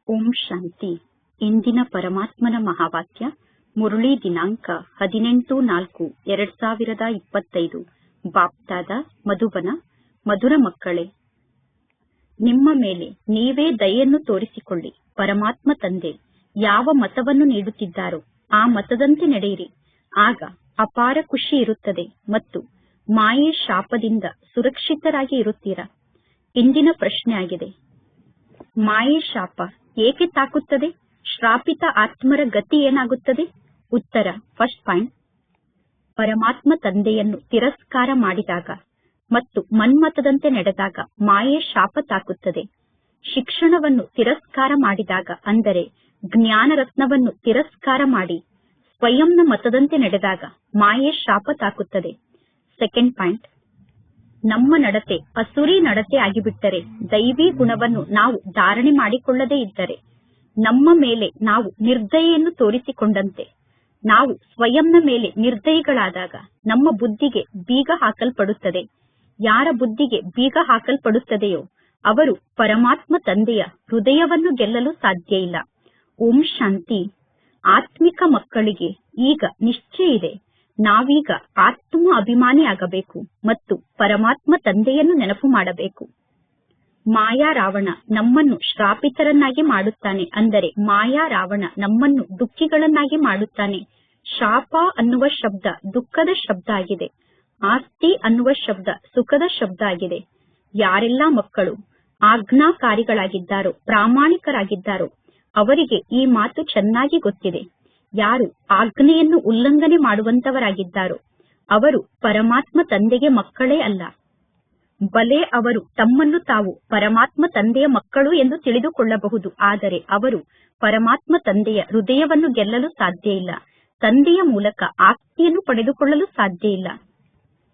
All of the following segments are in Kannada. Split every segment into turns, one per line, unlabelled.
ಓಂ ಶಾಂತಿ. ಇಂದಿನ ಪರಮಾತ್ಮನ ಮಹಾವಾಕ್ಯ. ಮುರಳಿ ದಿನಾಂಕ 18/4/2025. ಬಾಪ್ದಾದ ಮಧುಬನ. ಮಧುರ ಮಕ್ಕಳೇ, ನಿಮ್ಮ ಮೇಲೆ ನೀವೇ ದಯೆಯನ್ನು ತೋರಿಸಿಕೊಳ್ಳಿ. ಪರಮಾತ್ಮ ತಂದೆ ಯಾವ ಮತವನ್ನು ನೀಡುತ್ತಿದ್ದಾರೋ ಆ ಮತದಂತೆ ನಡೆಯಿರಿ. ಆಗ ಅಪಾರ ಖುಷಿ ಇರುತ್ತದೆ ಮತ್ತು ಮಾಯೆ ಶಾಪದಿಂದ ಸುರಕ್ಷಿತರಾಗಿ ಇರುತ್ತೀರಾ. ಇಂದಿನ ಪ್ರಶ್ನೆ ಆಗಿದೆ, ಮಾಯೆ ಶಾಪ ಏಕೆ ತಾಕುತ್ತದೆ? ಶ್ರಾಪಿತ ಆತ್ಮರ ಗತಿ ಏನಾಗುತ್ತದೆ? ಉತ್ತರ. ಫಸ್ಟ್ ಪಾಯಿಂಟ್, ಪರಮಾತ್ಮ ತಂದೆಯನ್ನು ತಿರಸ್ಕಾರ ಮಾಡಿದಾಗ ಮತ್ತು ಮನ್ಮತದಂತೆ ನಡೆದಾಗ ಮಾಯೆ ಶಾಪ ತಾಕುತ್ತದೆ. ಶಿಕ್ಷಣವನ್ನು ತಿರಸ್ಕಾರ ಮಾಡಿದಾಗ, ಅಂದರೆ ಜ್ಞಾನ ರತ್ನವನ್ನು ತಿರಸ್ಕಾರ ಮಾಡಿ ಸ್ವಯಂನ ಮತದಂತೆ ನಡೆದಾಗ ಮಾಯೆ ಶಾಪ ತಾಕುತ್ತದೆ. ಸೆಕೆಂಡ್ ಪಾಯಿಂಟ್, ನಮ್ಮ ನಡತೆ ಅಸುರಿ ನಡತೆ ಆಗಿಬಿಟ್ಟರೆ, ದೈವಿ ಗುಣವನ್ನು ನಾವು ಧಾರಣೆ ಮಾಡಿಕೊಳ್ಳದೇ ಇದ್ದರೆ, ನಮ್ಮ ಮೇಲೆ ನಾವು ನಿರ್ದಯೆಯನ್ನು ತೋರಿಸಿಕೊಂಡಂತೆ, ನಾವು ಸ್ವಯಂನ ಮೇಲೆ ನಿರ್ದಯಿಗಳಾದಾಗ ನಮ್ಮ ಬುದ್ಧಿಗೆ ಬೀಗ ಹಾಕಲ್ಪಡುತ್ತದೆ. ಯಾರ ಬುದ್ಧಿಗೆ ಬೀಗ ಹಾಕಲ್ಪಡುತ್ತದೆಯೋ ಅವರು ಪರಮಾತ್ಮ ತಂದೆಯ ಹೃದಯವನ್ನು ಗೆಲ್ಲಲು ಸಾಧ್ಯ ಇಲ್ಲ. ಓಂ ಶಾಂತಿ. ಆತ್ಮಿಕ ಮಕ್ಕಳಿಗೆ ಈಗ ನಿಶ್ಚಯ ಇದೆ, ನಾವೀಗ ಆತ್ಮ ಅಭಿಮಾನಿ ಆಗಬೇಕು ಮತ್ತು ಪರಮಾತ್ಮ ತಂದೆಯನ್ನು ನೆನಪು ಮಾಡಬೇಕು. ಮಾಯಾ ರಾವಣ ನಮ್ಮನ್ನು ಶ್ರಾಪಿತರನ್ನಾಗಿ ಮಾಡುತ್ತಾನೆ, ಅಂದರೆ ಮಾಯಾ ರಾವಣ ನಮ್ಮನ್ನು ದುಃಖಿಗಳನ್ನಾಗಿ ಮಾಡುತ್ತಾನೆ. ಶಾಪ ಅನ್ನುವ ಶಬ್ದ ದುಃಖದ ಶಬ್ದ ಆಗಿದೆ. ಆಸ್ತಿ ಅನ್ನುವ ಶಬ್ದ ಸುಖದ ಶಬ್ದ ಆಗಿದೆ. ಯಾರೆಲ್ಲ ಮಕ್ಕಳು ಆಜ್ಞಾಕಾರಿಗಳಾಗಿದ್ದಾರೋ, ಪ್ರಾಮಾಣಿಕರಾಗಿದ್ದಾರೋ ಅವರಿಗೆ ಈ ಮಾತು ಚೆನ್ನಾಗಿ ಗೊತ್ತಿದೆ. ಯಾರು ಆಜ್ಞೆಯನ್ನು ಉಲ್ಲಂಘನೆ ಮಾಡುವಂತವರಾಗಿದ್ದಾರೋ ಅವರು ಪರಮಾತ್ಮ ತಂದೆಗೆ ಮಕ್ಕಳೇ ಅಲ್ಲ. ಬಲೆ ಅವರು ತಮ್ಮನ್ನು ತಾವು ಪರಮಾತ್ಮ ತಂದೆಯ ಮಕ್ಕಳು ಎಂದು ತಿಳಿದುಕೊಳ್ಳಬಹುದು, ಆದರೆ ಅವರು ಪರಮಾತ್ಮ ತಂದೆಯ ಹೃದಯವನ್ನು ಗೆಲ್ಲಲು ಸಾಧ್ಯ ಇಲ್ಲ. ತಂದೆಯ ಮೂಲಕ ಆಸ್ತಿಯನ್ನು ಪಡೆದುಕೊಳ್ಳಲು ಸಾಧ್ಯ ಇಲ್ಲ.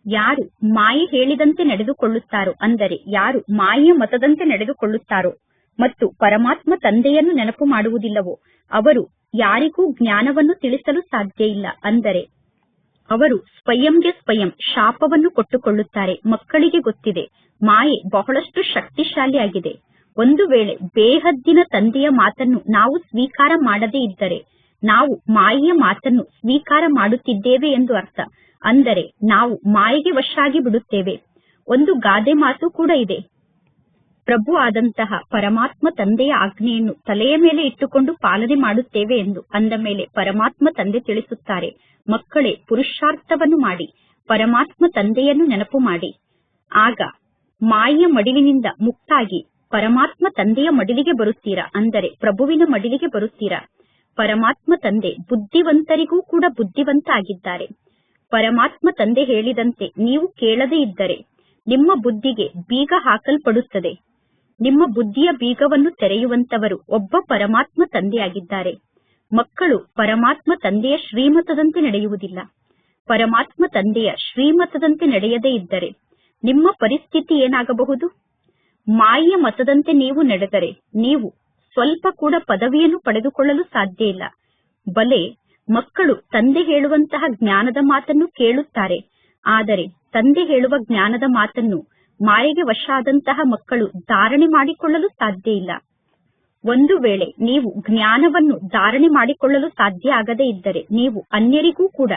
ಯಾರು ಮಾಯೆ ಹೇಳಿದಂತೆ ನಡೆದುಕೊಳ್ಳುತ್ತಾರೋ, ಅಂದರೆ ಯಾರು ಮಾಯೆಯ ಮತದಂತೆ ನಡೆದುಕೊಳ್ಳುತ್ತಾರೋ ಮತ್ತು ಪರಮಾತ್ಮ ತಂದೆಯನ್ನು ನೆನಪು ಮಾಡುವುದಿಲ್ಲವೋ ಅವರು ಯಾರಿಗೂ ಜ್ಞಾನವನ್ನು ತಿಳಿಸಲು ಸಾಧ್ಯ ಇಲ್ಲ. ಅಂದರೆ ಅವರು ಸ್ವಯಂಗೆ ಸ್ವಯಂ ಶಾಪವನ್ನು ಕೊಟ್ಟುಕೊಳ್ಳುತ್ತಾರೆ. ಮಕ್ಕಳಿಗೆ ಗೊತ್ತಿದೆ, ಮಾಯೆ ಬಹಳಷ್ಟು ಶಕ್ತಿಶಾಲಿಯಾಗಿದೆ. ಒಂದು ವೇಳೆ ಬೇಹದ್ದಿನ ತಂದೆಯ ಮಾತನ್ನು ನಾವು ಸ್ವೀಕಾರ ಮಾಡದೇ ಇದ್ದರೆ ನಾವು ಮಾಯೆಯ ಮಾತನ್ನು ಸ್ವೀಕಾರ ಮಾಡುತ್ತಿದ್ದೇವೆ ಎಂದು ಅರ್ಥ. ಅಂದರೆ ನಾವು ಮಾಯೆಗೆ ವಶ ಆಗಿ ಬಿಡುತ್ತೇವೆ. ಒಂದು ಗಾದೆ ಮಾತು ಕೂಡ ಇದೆ, ಪ್ರಭು ಆದಂತಹ ಪರಮಾತ್ಮ ತಂದೆಯ ಆಜ್ಞೆಯನ್ನು ತಲೆಯ ಮೇಲೆ ಇಟ್ಟುಕೊಂಡು ಪಾಲನೆ ಮಾಡುತ್ತೇವೆ ಎಂದು. ಅಂದ ಮೇಲೆ ಪರಮಾತ್ಮ ತಂದೆ ತಿಳಿಸುತ್ತಾರೆ, ಮಕ್ಕಳೇ ಪುರುಷಾರ್ಥವನ್ನು ಮಾಡಿ ಪರಮಾತ್ಮ ತಂದೆಯನ್ನು ನೆನಪು ಮಾಡಿ. ಆಗ ಮಾಯೆಯ ಮಡಿಲಿನಿಂದ ಮುಕ್ತಾಗಿ ಪರಮಾತ್ಮ ತಂದೆಯ ಮಡಿಲಿಗೆ ಬರುತ್ತೀರಾ, ಅಂದರೆ ಪ್ರಭುವಿನ ಮಡಿಲಿಗೆ ಬರುತ್ತೀರಾ. ಪರಮಾತ್ಮ ತಂದೆ ಬುದ್ಧಿವಂತರಿಗೂ ಕೂಡ ಬುದ್ಧಿವಂತ ಆಗಿದ್ದಾರೆ. ಪರಮಾತ್ಮ ತಂದೆ ಹೇಳಿದಂತೆ ನೀವು ಕೇಳದೇ ಇದ್ದರೆ ನಿಮ್ಮ ಬುದ್ಧಿಗೆ ಬೀಗ ಹಾಕಲ್ಪಡುತ್ತದೆ. ನಿಮ್ಮ ಬುದ್ಧಿಯ ಬೀಗವನ್ನು ತೆರೆಯುವಂತವರು ಒಬ್ಬ ಪರಮಾತ್ಮ ತಂದೆಯಾಗಿದ್ದಾರೆ. ಮಕ್ಕಳು ಪರಮಾತ್ಮ ತಂದೆಯ ಶ್ರೀಮತದಂತೆ ನಡೆಯುವುದಿಲ್ಲ. ಪರಮಾತ್ಮ ತಂದೆಯ ಶ್ರೀಮತದಂತೆ ನಡೆಯದೇ ಇದ್ದರೆ ನಿಮ್ಮ ಪರಿಸ್ಥಿತಿ ಏನಾಗಬಹುದು? ಮಾಯೆಯ ಮತದಂತೆ ನೀವು ನಡೆದರೆ ನೀವು ಸ್ವಲ್ಪ ಕೂಡ ಪದವಿಯನ್ನು ಪಡೆದುಕೊಳ್ಳಲು ಸಾಧ್ಯ ಇಲ್ಲ. ಬಲೆ ಮಕ್ಕಳು ತಂದೆ ಹೇಳುವಂತಹ ಜ್ಞಾನದ ಮಾತನ್ನು ಕೇಳುತ್ತಾರೆ, ಆದರೆ ತಂದೆ ಹೇಳುವ ಜ್ಞಾನದ ಮಾತನ್ನು ಮಾಯೆಗೆ ವಶ ಆದಂತಹ ಮಕ್ಕಳು ಧಾರಣೆ ಮಾಡಿಕೊಳ್ಳಲು ಸಾಧ್ಯ ಇಲ್ಲ. ಒಂದು ವೇಳೆ ನೀವು ಜ್ಞಾನವನ್ನು ಧಾರಣೆ ಮಾಡಿಕೊಳ್ಳಲು ಸಾಧ್ಯ ಆಗದೇ ಇದ್ದರೆ ನೀವು ಅನ್ಯರಿಗೂ ಕೂಡ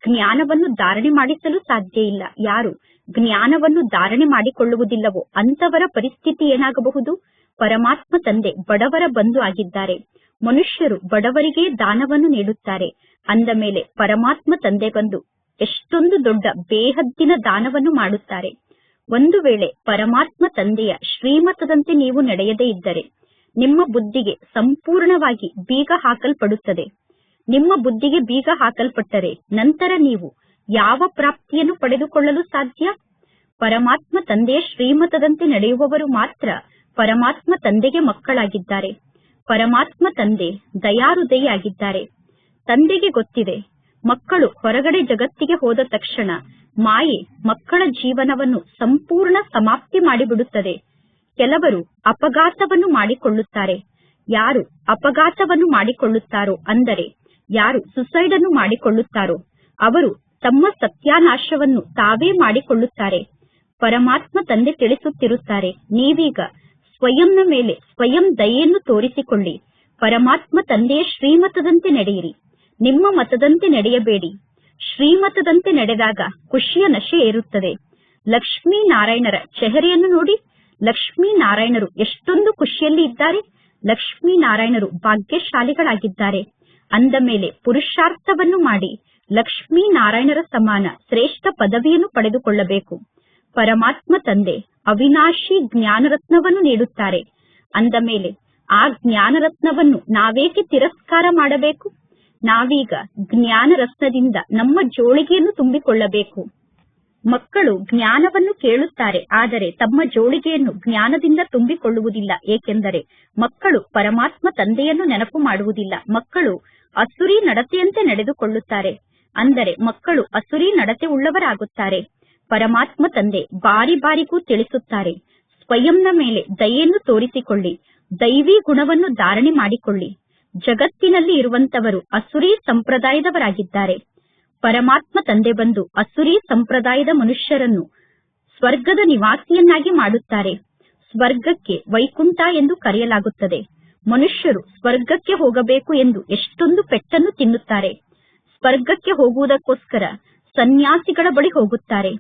ಜ್ಞಾನವನ್ನು ಧಾರಣೆ ಮಾಡಿಸಲು ಸಾಧ್ಯ ಇಲ್ಲ. ಯಾರು ಜ್ಞಾನವನ್ನು ಧಾರಣೆ ಮಾಡಿಕೊಳ್ಳುವುದಿಲ್ಲವೋ ಅಂತವರ ಪರಿಸ್ಥಿತಿ ಏನಾಗಬಹುದು? ಪರಮಾತ್ಮ ತಂದೆ ಬಡವರ ಬಂಧು ಆಗಿದ್ದಾರೆ. ಮನುಷ್ಯರು ಬಡವರಿಗೆ ದಾನವನ್ನು ನೀಡುತ್ತಾರೆ. ಅಂದ ಮೇಲೆ ಪರಮಾತ್ಮ ತಂದೆ ಬಂದು ಎಷ್ಟೊಂದು ದೊಡ್ಡ ಬೇಹದ್ದಿನ ದಾನವನ್ನು ಮಾಡುತ್ತಾರೆ. ಒಂದು ವೇಳೆ ಪರಮಾತ್ಮ ತಂದೆಯ ಶ್ರೀಮತದಂತೆ ನೀವು ನಡೆಯದೇ ಇದ್ದರೆ ನಿಮ್ಮ ಬುದ್ಧಿಗೆ ಸಂಪೂರ್ಣವಾಗಿ ಬೀಗ ಹಾಕಲ್ಪಡುತ್ತದೆ. ನಿಮ್ಮ ಬುದ್ಧಿಗೆ ಬೀಗ ಹಾಕಲ್ಪಟ್ಟರೆ ನಂತರ ನೀವು ಯಾವ ಪ್ರಾಪ್ತಿಯನ್ನು ಪಡೆದುಕೊಳ್ಳಲು ಸಾಧ್ಯ? ಪರಮಾತ್ಮ ತಂದೆಯ ಶ್ರೀಮತದಂತೆ ನಡೆಯುವವರು ಮಾತ್ರ ಪರಮಾತ್ಮ ತಂದೆಗೆ ಮಕ್ಕಳಾಗಿದ್ದಾರೆ. ಪರಮಾತ್ಮ ತಂದೆ ದಯಾಹೃದಯಿ ಆಗಿದ್ದಾರೆ. ತಂದೆಗೆ ಗೊತ್ತಿದೆ, ಮಕ್ಕಳು ಹೊರಗಡೆ ಜಗತ್ತಿಗೆ ಹೋದ ತಕ್ಷಣ ಮಾಯೆ ಮಕ್ಕಳ ಜೀವನವನ್ನು ಸಂಪೂರ್ಣ ಸಮಾಪ್ತಿ ಮಾಡಿಬಿಡುತ್ತದೆ. ಕೆಲವರು ಅಪಘಾತವನ್ನು ಮಾಡಿಕೊಳ್ಳುತ್ತಾರೆ. ಯಾರು ಅಪಘಾತವನ್ನು ಮಾಡಿಕೊಳ್ಳುತ್ತಾರೋ, ಅಂದರೆ ಯಾರು ಸುಸೈಡ್ ಅನ್ನು ಮಾಡಿಕೊಳ್ಳುತ್ತಾರೋ ಅವರು ತಮ್ಮ ಸತ್ಯಾನಾಶವನ್ನು ತಾವೇ ಮಾಡಿಕೊಳ್ಳುತ್ತಾರೆ. ಪರಮಾತ್ಮ ತಂದೆ ತಿಳಿಸುತ್ತಿರುತ್ತಾರೆ, ನೀವೀಗ ಸ್ವಯಂನ ಮೇಲೆ ಸ್ವಯಂ ದಯೆಯನ್ನು ತೋರಿಸಿಕೊಳ್ಳಿ. ಪರಮಾತ್ಮ ತಂದೆಯ ಶ್ರೀಮತದಂತೆ ನಡೆಯಿರಿ. ನಿಮ್ಮ ಮತದಂತೆ ನಡೆಯಬೇಡಿ. ಶ್ರೀಮತದಂತೆ ನಡೆದಾಗ ಖುಷಿಯ ನಶೆ ಏರುತ್ತದೆ. ಲಕ್ಷ್ಮೀನಾರಾಯಣರ ಚೆಹರೆಯನ್ನು ನೋಡಿ. ಲಕ್ಷ್ಮೀನಾರಾಯಣರು ಎಷ್ಟೊಂದು ಖುಷಿಯಲ್ಲಿ ಇದ್ದಾರೆ. ಲಕ್ಷ್ಮೀನಾರಾಯಣರು ಭಾಗ್ಯಶಾಲಿಗಳಾಗಿದ್ದಾರೆ. ಅಂದ ಮೇಲೆ ಪುರುಷಾರ್ಥವನ್ನು ಮಾಡಿ ಲಕ್ಷ್ಮೀನಾರಾಯಣರ ಸಮಾನ ಶ್ರೇಷ್ಠ ಪದವಿಯನ್ನು ಪಡೆದುಕೊಳ್ಳಬೇಕು. ಪರಮಾತ್ಮ ತಂದೆ ಅವಿನಾಶಿ ಜ್ಞಾನರತ್ನವನ್ನು ನೀಡುತ್ತಾರೆ. ಅಂದ ಮೇಲೆ ಆ ಜ್ಞಾನರತ್ನವನ್ನು ನಾವೇಕೆ ತಿರಸ್ಕಾರ ಮಾಡಬೇಕು? ನಾವೀಗ ಜ್ಞಾನರತ್ನದಿಂದ ನಮ್ಮ ಜೋಳಿಗೆಯನ್ನು ತುಂಬಿಕೊಳ್ಳಬೇಕು. ಮಕ್ಕಳು ಜ್ಞಾನವನ್ನು ಕೇಳುತ್ತಾರೆ, ಆದರೆ ತಮ್ಮ ಜೋಳಿಗೆಯನ್ನು ಜ್ಞಾನದಿಂದ ತುಂಬಿಕೊಳ್ಳುವುದಿಲ್ಲ. ಏಕೆಂದರೆ ಮಕ್ಕಳು ಪರಮಾತ್ಮ ತಂದೆಯನ್ನು ನೆನಪು ಮಾಡುವುದಿಲ್ಲ. ಮಕ್ಕಳು ಅಸುರಿ ನಡತೆಯಂತೆ ನಡೆದುಕೊಳ್ಳುತ್ತಾರೆ. ಅಂದರೆ ಮಕ್ಕಳು ಅಸುರಿ ನಡತೆ ಉಳ್ಳವರಾಗುತ್ತಾರೆ. ಪರಮಾತ್ಮ ತಂದೆ ಬಾರಿ ಬಾರಿಗೂ ತಿಳಿಸುತ್ತಾರೆ, ಸ್ವಯಂನ ಮೇಲೆ ದಯೆಯನ್ನು ತೋರಿಸಿಕೊಳ್ಳಿ. ದೈವಿ ಗುಣವನ್ನು ಧಾರಣೆ ಮಾಡಿಕೊಳ್ಳಿ. ಜಗತ್ತಿನಲ್ಲಿ ಇರುವಂತವರು ಅಸುರಿ ಸಂಪ್ರದಾಯದವರಾಗಿದ್ದಾರೆ. ಪರಮಾತ್ಮ ತಂದೆ ಬಂದು ಅಸುರಿ ಸಂಪ್ರದಾಯದ ಮನುಷ್ಯರನ್ನು ಸ್ವರ್ಗದ ನಿವಾಸಿಯನ್ನಾಗಿ ಮಾಡುತ್ತಾರೆ. ಸ್ವರ್ಗಕ್ಕೆ ವೈಕುಂಠ ಎಂದು ಕರೆಯಲಾಗುತ್ತದೆ. ಮನುಷ್ಯರು ಸ್ವರ್ಗಕ್ಕೆ ಹೋಗಬೇಕು ಎಂದು ಎಷ್ಟೊಂದು ಪೆಟ್ಟನ್ನು ತಿನ್ನುತ್ತಾರೆ. ಸ್ವರ್ಗಕ್ಕೆ ಹೋಗುವುದಕ್ಕೋಸ್ಕರ ಸನ್ಯಾಸಿಗಳ ಬಳಿ ಹೋಗುತ್ತಾರೆ.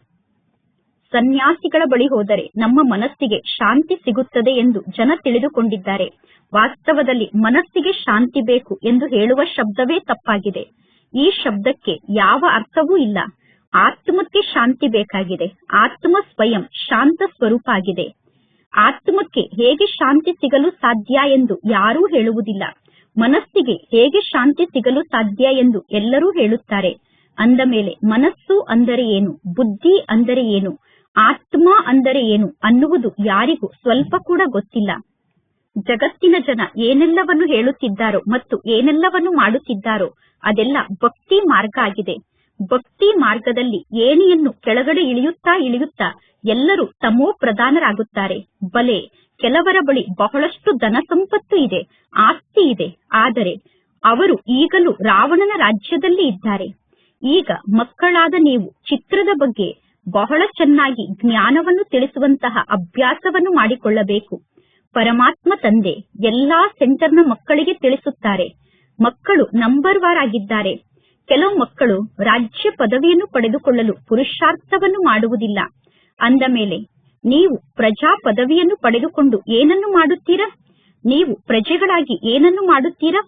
ಸನ್ಯಾಸಿಗಳ ಬಳಿ ಹೋದರೆ ನಮ್ಮ ಮನಸ್ಸಿಗೆ ಶಾಂತಿ ಸಿಗುತ್ತದೆ ಎಂದು ಜನ ತಿಳಿದುಕೊಂಡಿದ್ದಾರೆ. ವಾಸ್ತವದಲ್ಲಿ ಮನಸ್ಸಿಗೆ ಶಾಂತಿ ಬೇಕು ಎಂದು ಹೇಳುವ ಶಬ್ದವೇ ತಪ್ಪಾಗಿದೆ. ಈ ಶಬ್ದಕ್ಕೆ ಯಾವ ಅರ್ಥವೂ ಇಲ್ಲ. ಆತ್ಮಕ್ಕೆ ಶಾಂತಿ ಬೇಕಾಗಿದೆ. ಆತ್ಮ ಸ್ವಯಂ ಶಾಂತ ಸ್ವರೂಪ ಆಗಿದೆ. ಆತ್ಮಕ್ಕೆ ಹೇಗೆ ಶಾಂತಿ ಸಿಗಲು ಸಾಧ್ಯ ಎಂದು ಯಾರೂ ಹೇಳುವುದಿಲ್ಲ. ಮನಸ್ಸಿಗೆ ಹೇಗೆ ಶಾಂತಿ ಸಿಗಲು ಸಾಧ್ಯ ಎಂದು ಎಲ್ಲರೂ ಹೇಳುತ್ತಾರೆ. ಅಂದ ಮೇಲೆ ಮನಸ್ಸು ಅಂದರೆ ಏನು, ಬುದ್ಧಿ ಅಂದರೆ ಏನು, ಆತ್ಮ ಅಂದರೆ ಏನು ಅನ್ನುವುದು ಯಾರಿಗೂ ಸ್ವಲ್ಪ ಕೂಡ ಗೊತ್ತಿಲ್ಲ. ಜಗತ್ತಿನ ಜನ ಏನೆಲ್ಲವನ್ನು ಹೇಳುತ್ತಿದ್ದಾರೋ ಮತ್ತು ಏನೆಲ್ಲವನ್ನು ಮಾಡುತ್ತಿದ್ದಾರೋ ಅದೆಲ್ಲ ಭಕ್ತಿ ಮಾರ್ಗ ಆಗಿದೆ. ಭಕ್ತಿ ಮಾರ್ಗದಲ್ಲಿ ಏಣಿಯನ್ನು ಕೆಳಗಡೆ ಇಳಿಯುತ್ತಾ ಇಳಿಯುತ್ತಾ ಎಲ್ಲರೂ ತಮೋ ಪ್ರಧಾನರಾಗುತ್ತಾರೆ. ಬಲೆ ಕೆಲವರ ಬಳಿ ಬಹಳಷ್ಟು ಧನ ಸಂಪತ್ತು ಇದೆ, ಆಸ್ತಿ ಇದೆ, ಆದರೆ ಅವರು ಈಗಲೂ ರಾವಣನ ರಾಜ್ಯದಲ್ಲಿ ಇದ್ದಾರೆ. ಈಗ ಮಕ್ಕಳಾದ ನೀವು ಚಿತ್ರದ ಬಗ್ಗೆ ಬಹಳ ಚೆನ್ನಾಗಿ ಜ್ಞಾನವನ್ನು ತಿಳಿಸುವಂತಹ ಅಭ್ಯಾಸವನ್ನು ಮಾಡಿಕೊಳ್ಳಬೇಕು. ಪರಮಾತ್ಮ ತಂದೆ ಎಲ್ಲಾ ಸೆಂಟರ್ನ ಮಕ್ಕಳಿಗೆ ತಿಳಿಸುತ್ತಾರೆ. ಮಕ್ಕಳು ನಂಬರ್ ವಾರ್ ಆಗಿದ್ದಾರೆ. ಕೆಲವು ಮಕ್ಕಳು ರಾಜ್ಯ ಪದವಿಯನ್ನು ಪಡೆದುಕೊಳ್ಳಲು ಪುರುಷಾರ್ಥವನ್ನು ಮಾಡುವುದಿಲ್ಲ. ಅಂದ ಮೇಲೆ ನೀವು ಪ್ರಜಾ ಪದವಿಯನ್ನು ಪಡೆದುಕೊಂಡು ಏನನ್ನು ಮಾಡುತ್ತೀರಾ? ನೀವು ಪ್ರಜೆಗಳಾಗಿ ಏನನ್ನು ಮಾಡುತ್ತೀರಾ?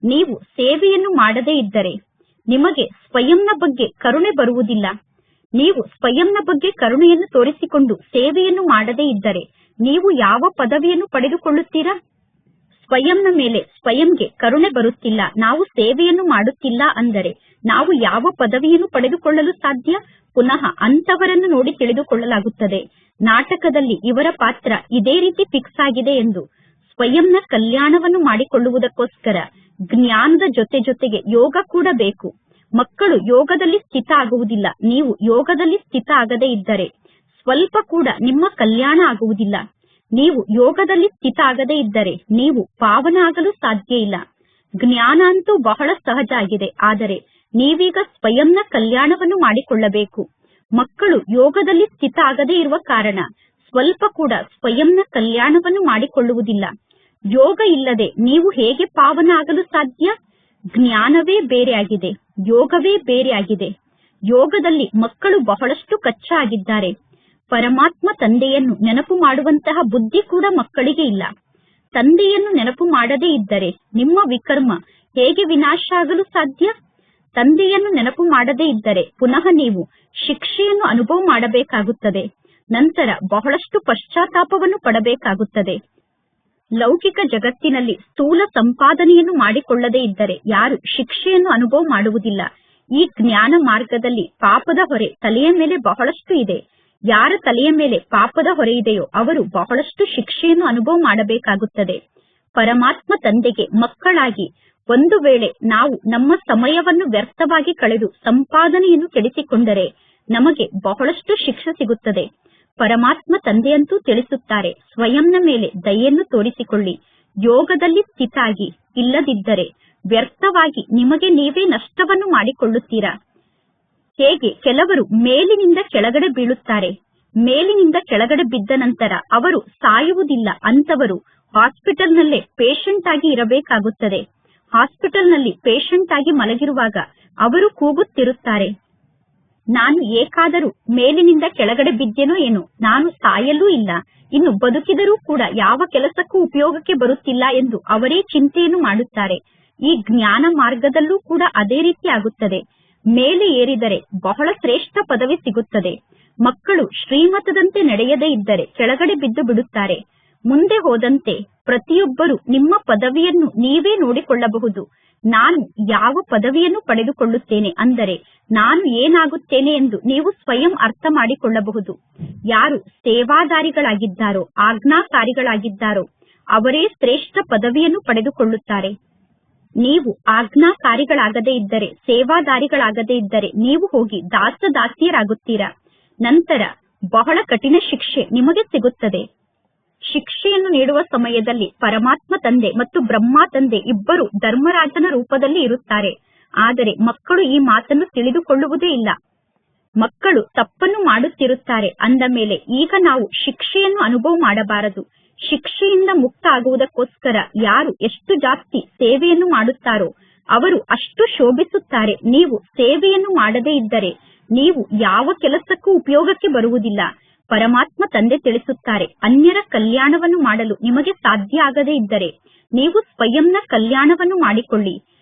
ನೀವು ಸೇವೆಯನ್ನು ಮಾಡದೇ ಇದ್ದರೆ ನಿಮಗೆ ಸ್ವಯಂನ ಬಗ್ಗೆ ಕರುಣೆ ಬರುವುದಿಲ್ಲ. ನೀವು ಸ್ವಯಂನ ಬಗ್ಗೆ ಕರುಣೆಯನ್ನು ತೋರಿಸಿಕೊಂಡು ಸೇವೆಯನ್ನು ಮಾಡದೇ ಇದ್ದರೆ ನೀವು ಯಾವ ಪದವಿಯನ್ನು ಪಡೆದುಕೊಳ್ಳುತ್ತೀರಾ? ಸ್ವಯಂನ ಮೇಲೆ ಸ್ವಯಂಗೆ ಕರುಣೆ ಬರುತ್ತಿಲ್ಲ, ನಾವು ಸೇವೆಯನ್ನು ಮಾಡುತ್ತಿಲ್ಲ ಅಂದರೆ ನಾವು ಯಾವ ಪದವಿಯನ್ನು ಪಡೆದುಕೊಳ್ಳಲು ಸಾಧ್ಯ? ಪುನಃ ಅಂತವರನ್ನು ನೋಡಿ ತಿಳಿದುಕೊಳ್ಳಲಾಗುತ್ತದೆ. ನಾಟಕದಲ್ಲಿ ಇವರ ಪಾತ್ರ ಇದೇ ರೀತಿ ಫಿಕ್ಸ್ ಆಗಿದೆ ಎಂದು. ಸ್ವಯಂನ ಕಲ್ಯಾಣವನ್ನು ಮಾಡಿಕೊಳ್ಳುವುದಕ್ಕೋಸ್ಕರ ಜ್ಞಾನದ ಜೊತೆಗೆ ಯೋಗ ಕೂಡ ಬೇಕು. ಮಕ್ಕಳು ಯೋಗದಲ್ಲಿ ಸ್ಥಿತ ಆಗುವುದಿಲ್ಲ. ನೀವು ಯೋಗದಲ್ಲಿ ಸ್ಥಿತ ಆಗದೇ ಇದ್ದರೆ ಸ್ವಲ್ಪ ಕೂಡ ನಿಮ್ಮ ಕಲ್ಯಾಣ ಆಗುವುದಿಲ್ಲ. ನೀವು ಯೋಗದಲ್ಲಿ ಸ್ಥಿತ ಆಗದೇ ಇದ್ದರೆ ನೀವು ಪಾವನ ಆಗಲು ಸಾಧ್ಯ ಇಲ್ಲ. ಜ್ಞಾನ ಅಂತೂ ಬಹಳ ಸಹಜ ಆಗಿದೆ, ಆದರೆ ನೀವೀಗ ಸ್ವಯಂನ ಕಲ್ಯಾಣವನ್ನು ಮಾಡಿಕೊಳ್ಳಬೇಕು. ಮಕ್ಕಳು ಯೋಗದಲ್ಲಿ ಸ್ಥಿತ ಆಗದೇ ಇರುವ ಕಾರಣ ಸ್ವಲ್ಪ ಕೂಡ ಸ್ವಯಂನ ಕಲ್ಯಾಣವನ್ನು ಮಾಡಿಕೊಳ್ಳುವುದಿಲ್ಲ. ಯೋಗ ಇಲ್ಲದೆ ನೀವು ಹೇಗೆ ಪಾವನ ಆಗಲು ಸಾಧ್ಯ? ಜ್ಞಾನವೇ ಬೇರೆ ಆಗಿದೆ, ಯೋಗವೇ ಬೇರೆ ಆಗಿದೆ. ಯೋಗದಲ್ಲಿ ಮಕ್ಕಳು ಬಹಳಷ್ಟು ಕಚ್ಚಾ ಆಗಿದ್ದಾರೆ. ಪರಮಾತ್ಮ ತಂದೆಯನ್ನು ನೆನಪು ಮಾಡುವಂತಹ ಬುದ್ಧಿ ಕೂಡ ಮಕ್ಕಳಿಗೆ ಇಲ್ಲ. ತಂದೆಯನ್ನು ನೆನಪು ಮಾಡದೇ ಇದ್ದರೆ ನಿಮ್ಮ ವಿಕರ್ಮ ಹೇಗೆ ವಿನಾಶ ಆಗಲು ಸಾಧ್ಯ? ತಂದೆಯನ್ನು ನೆನಪು ಮಾಡದೇ ಇದ್ದರೆ ಪುನಃ ನೀವು ಶಿಕ್ಷೆಯನ್ನು ಅನುಭವ ಮಾಡಬೇಕಾಗುತ್ತದೆ. ನಂತರ ಬಹಳಷ್ಟು ಪಶ್ಚಾತ್ತಾಪವನ್ನು ಪಡಬೇಕಾಗುತ್ತದೆ. ಲೌಕಿಕ ಜಗತ್ತಿನಲ್ಲಿ ಸ್ಥೂಲ ಸಂಪಾದನೆಯನ್ನು ಮಾಡಿಕೊಳ್ಳದೇ ಇದ್ದರೆ ಯಾರು ಶಿಕ್ಷೆಯನ್ನು ಅನುಭವ ಮಾಡುವುದಿಲ್ಲ. ಈ ಜ್ಞಾನ ಮಾರ್ಗದಲ್ಲಿ ಪಾಪದ ಹೊರೆ ತಲೆಯ ಮೇಲೆ ಬಹಳಷ್ಟು ಇದೆ. ಯಾರ ತಲೆಯ ಮೇಲೆ ಪಾಪದ ಹೊರೆ ಇದೆಯೋ ಅವರು ಬಹಳಷ್ಟು ಶಿಕ್ಷೆಯನ್ನು ಅನುಭವ ಮಾಡಬೇಕಾಗುತ್ತದೆ. ಪರಮಾತ್ಮ ತಂದೆಗೆ ಮಕ್ಕಳಾಗಿ ಒಂದು ವೇಳೆ ನಾವು ನಮ್ಮ ಸಮಯವನ್ನು ವ್ಯರ್ಥವಾಗಿ ಕಳೆದು ಸಂಪಾದನೆಯನ್ನು ಕೆಡಿಸಿಕೊಂಡರೆ ನಮಗೆ ಬಹಳಷ್ಟು ಶಿಕ್ಷೆ ಸಿಗುತ್ತದೆ. ಪರಮಾತ್ಮ ತಂದೆಯಂತೂ ತಿಳಿಸುತ್ತಾರೆ, ಸ್ವಯಂನ ಮೇಲೆ ದಯೆಯನ್ನು ತೋರಿಸಿಕೊಳ್ಳಿ, ಯೋಗದಲ್ಲಿ ಸ್ಥಿತ ಆಗಿ. ಇಲ್ಲದಿದ್ದರೆ ವ್ಯರ್ಥವಾಗಿ ನಿಮಗೆ ನೀವೇ ನಷ್ಟವನ್ನು ಮಾಡಿಕೊಳ್ಳುತ್ತೀರಾ. ಹೇಗೆ ಕೆಲವರು ಮೇಲಿನಿಂದ ಕೆಳಗಡೆ ಬೀಳುತ್ತಾರೆ, ಮೇಲಿನಿಂದ ಕೆಳಗಡೆ ಬಿದ್ದ ನಂತರ ಅವರು ಸಾಯುವುದಿಲ್ಲ. ಅಂತವರು ಹಾಸ್ಪಿಟಲ್ನಲ್ಲೇ ಪೇಷಂಟ್ ಆಗಿ ಇರಬೇಕಾಗುತ್ತದೆ. ಹಾಸ್ಪಿಟಲ್ನಲ್ಲಿ ಪೇಷಂಟ್ ಆಗಿ ಮಲಗಿರುವಾಗ ಅವರು ಕೂಗುತ್ತಿರುತ್ತಾರೆ, ನಾನು ಏಕಾದರೂ ಮೇಲಿನಿಂದ ಕೆಳಗಡೆ ಬಿದ್ದೆನೋ ಏನೋ, ನಾನು ಸಾಯಲೂ ಇಲ್ಲ, ಇನ್ನು ಬದುಕಿದರೂ ಕೂಡ ಯಾವ ಕೆಲಸಕ್ಕೂ ಉಪಯೋಗಕ್ಕೆ ಬರುತ್ತಿಲ್ಲ ಎಂದು ಅವರೇ ಚಿಂತೆಯನ್ನು ಮಾಡುತ್ತಾರೆ. ಈ ಜ್ಞಾನ ಮಾರ್ಗದಲ್ಲೂ ಕೂಡ ಅದೇ ರೀತಿ ಆಗುತ್ತದೆ. ಮೇಲೆ ಏರಿದರೆ ಬಹಳ ಶ್ರೇಷ್ಠ ಪದವಿ ಸಿಗುತ್ತದೆ. ಮಕ್ಕಳು ಶ್ರೀಮತದಂತೆ ನಡೆಯದೇ ಇದ್ದರೆ ಕೆಳಗಡೆ ಬಿದ್ದು ಬಿಡುತ್ತಾರೆ. ಮುಂದೆ ಹೋದಂತೆ ಪ್ರತಿಯೊಬ್ಬರು ನಿಮ್ಮ ಪದವಿಯನ್ನು ನೀವೇ ನೋಡಿಕೊಳ್ಳಬಹುದು. ನಾನು ಯಾವ ಪದವಿಯನ್ನು ಪಡೆದುಕೊಳ್ಳುತ್ತೇನೆ ಅಂದರೆ ನಾನು ಏನಾಗುತ್ತೇನೆ ಎಂದು ನೀವು ಸ್ವಯಂ ಅರ್ಥ ಮಾಡಿಕೊಳ್ಳಬಹುದು. ಯಾರು ಸೇವಾದಾರಿಗಳಾಗಿದ್ದಾರೋ, ಆಜ್ಞಾಕಾರಿಗಳಾಗಿದ್ದಾರೋ ಅವರೇ ಶ್ರೇಷ್ಠ ಪದವಿಯನ್ನು ಪಡೆದುಕೊಳ್ಳುತ್ತಾರೆ. ನೀವು ಆಜ್ಞಾಕಾರಿಗಳಾಗದೇ ಇದ್ದರೆ, ಸೇವಾದಾರಿಗಳಾಗದೇ ಇದ್ದರೆ ನೀವು ಹೋಗಿ ದಾಸದಾಸಿಯರಾಗುತ್ತೀರಾ. ನಂತರ ಬಹಳ ಕಠಿಣ ಶಿಕ್ಷೆ ನಿಮಗೆ ಸಿಗುತ್ತದೆ. ಶಿಕ್ಷೆಯನ್ನು ನೀಡುವ ಸಮಯದಲ್ಲಿ ಪರಮಾತ್ಮ ತಂದೆ ಮತ್ತು ಬ್ರಹ್ಮ ತಂದೆ ಇಬ್ಬರು ಧರ್ಮರಾಜನ ರೂಪದಲ್ಲಿ ಇರುತ್ತಾರೆ. ಆದರೆ ಮಕ್ಕಳು ಈ ಮಾತನ್ನು ತಿಳಿದುಕೊಳ್ಳುವುದೇ ಇಲ್ಲ. ಮಕ್ಕಳು ತಪ್ಪನ್ನು ಮಾಡುತ್ತಿರುತ್ತಾರೆ ಅಂದ ಮೇಲೆ ಈಗ ನಾವು ಶಿಕ್ಷೆಯನ್ನು ಅನುಭವ ಮಾಡಬಾರದು. ಶಿಕ್ಷೆಯಿಂದ ಮುಕ್ತ ಆಗುವುದಕ್ಕೋಸ್ಕರ ಯಾರು ಎಷ್ಟು ಜಾಸ್ತಿ ಸೇವೆಯನ್ನು ಮಾಡುತ್ತಾರೋ ಅವರು ಅಷ್ಟು ಶೋಭಿಸುತ್ತಾರೆ. ನೀವು ಸೇವೆಯನ್ನು ಮಾಡದೇ ಇದ್ದರೆ ನೀವು ಯಾವ ಕೆಲಸಕ್ಕೂ ಉಪಯೋಗಕ್ಕೆ ಬರುವುದಿಲ್ಲ. ಪರಮಾತ್ಮ ತಂದೆ ತಿಳಿಸುತ್ತಾರೆ, ಅನ್ಯರ ಕಲ್ಯಾಣವನ್ನು ಮಾಡಲು ನಿಮಗೆ ಸಾಧ್ಯ ಆಗದೇ ಇದ್ದರೆ ನೀವು ಸ್ವಯಂನ ಕಲ್ಯಾಣವನ್ನು ಮಾಡಿಕೊಳ್ಳಿ.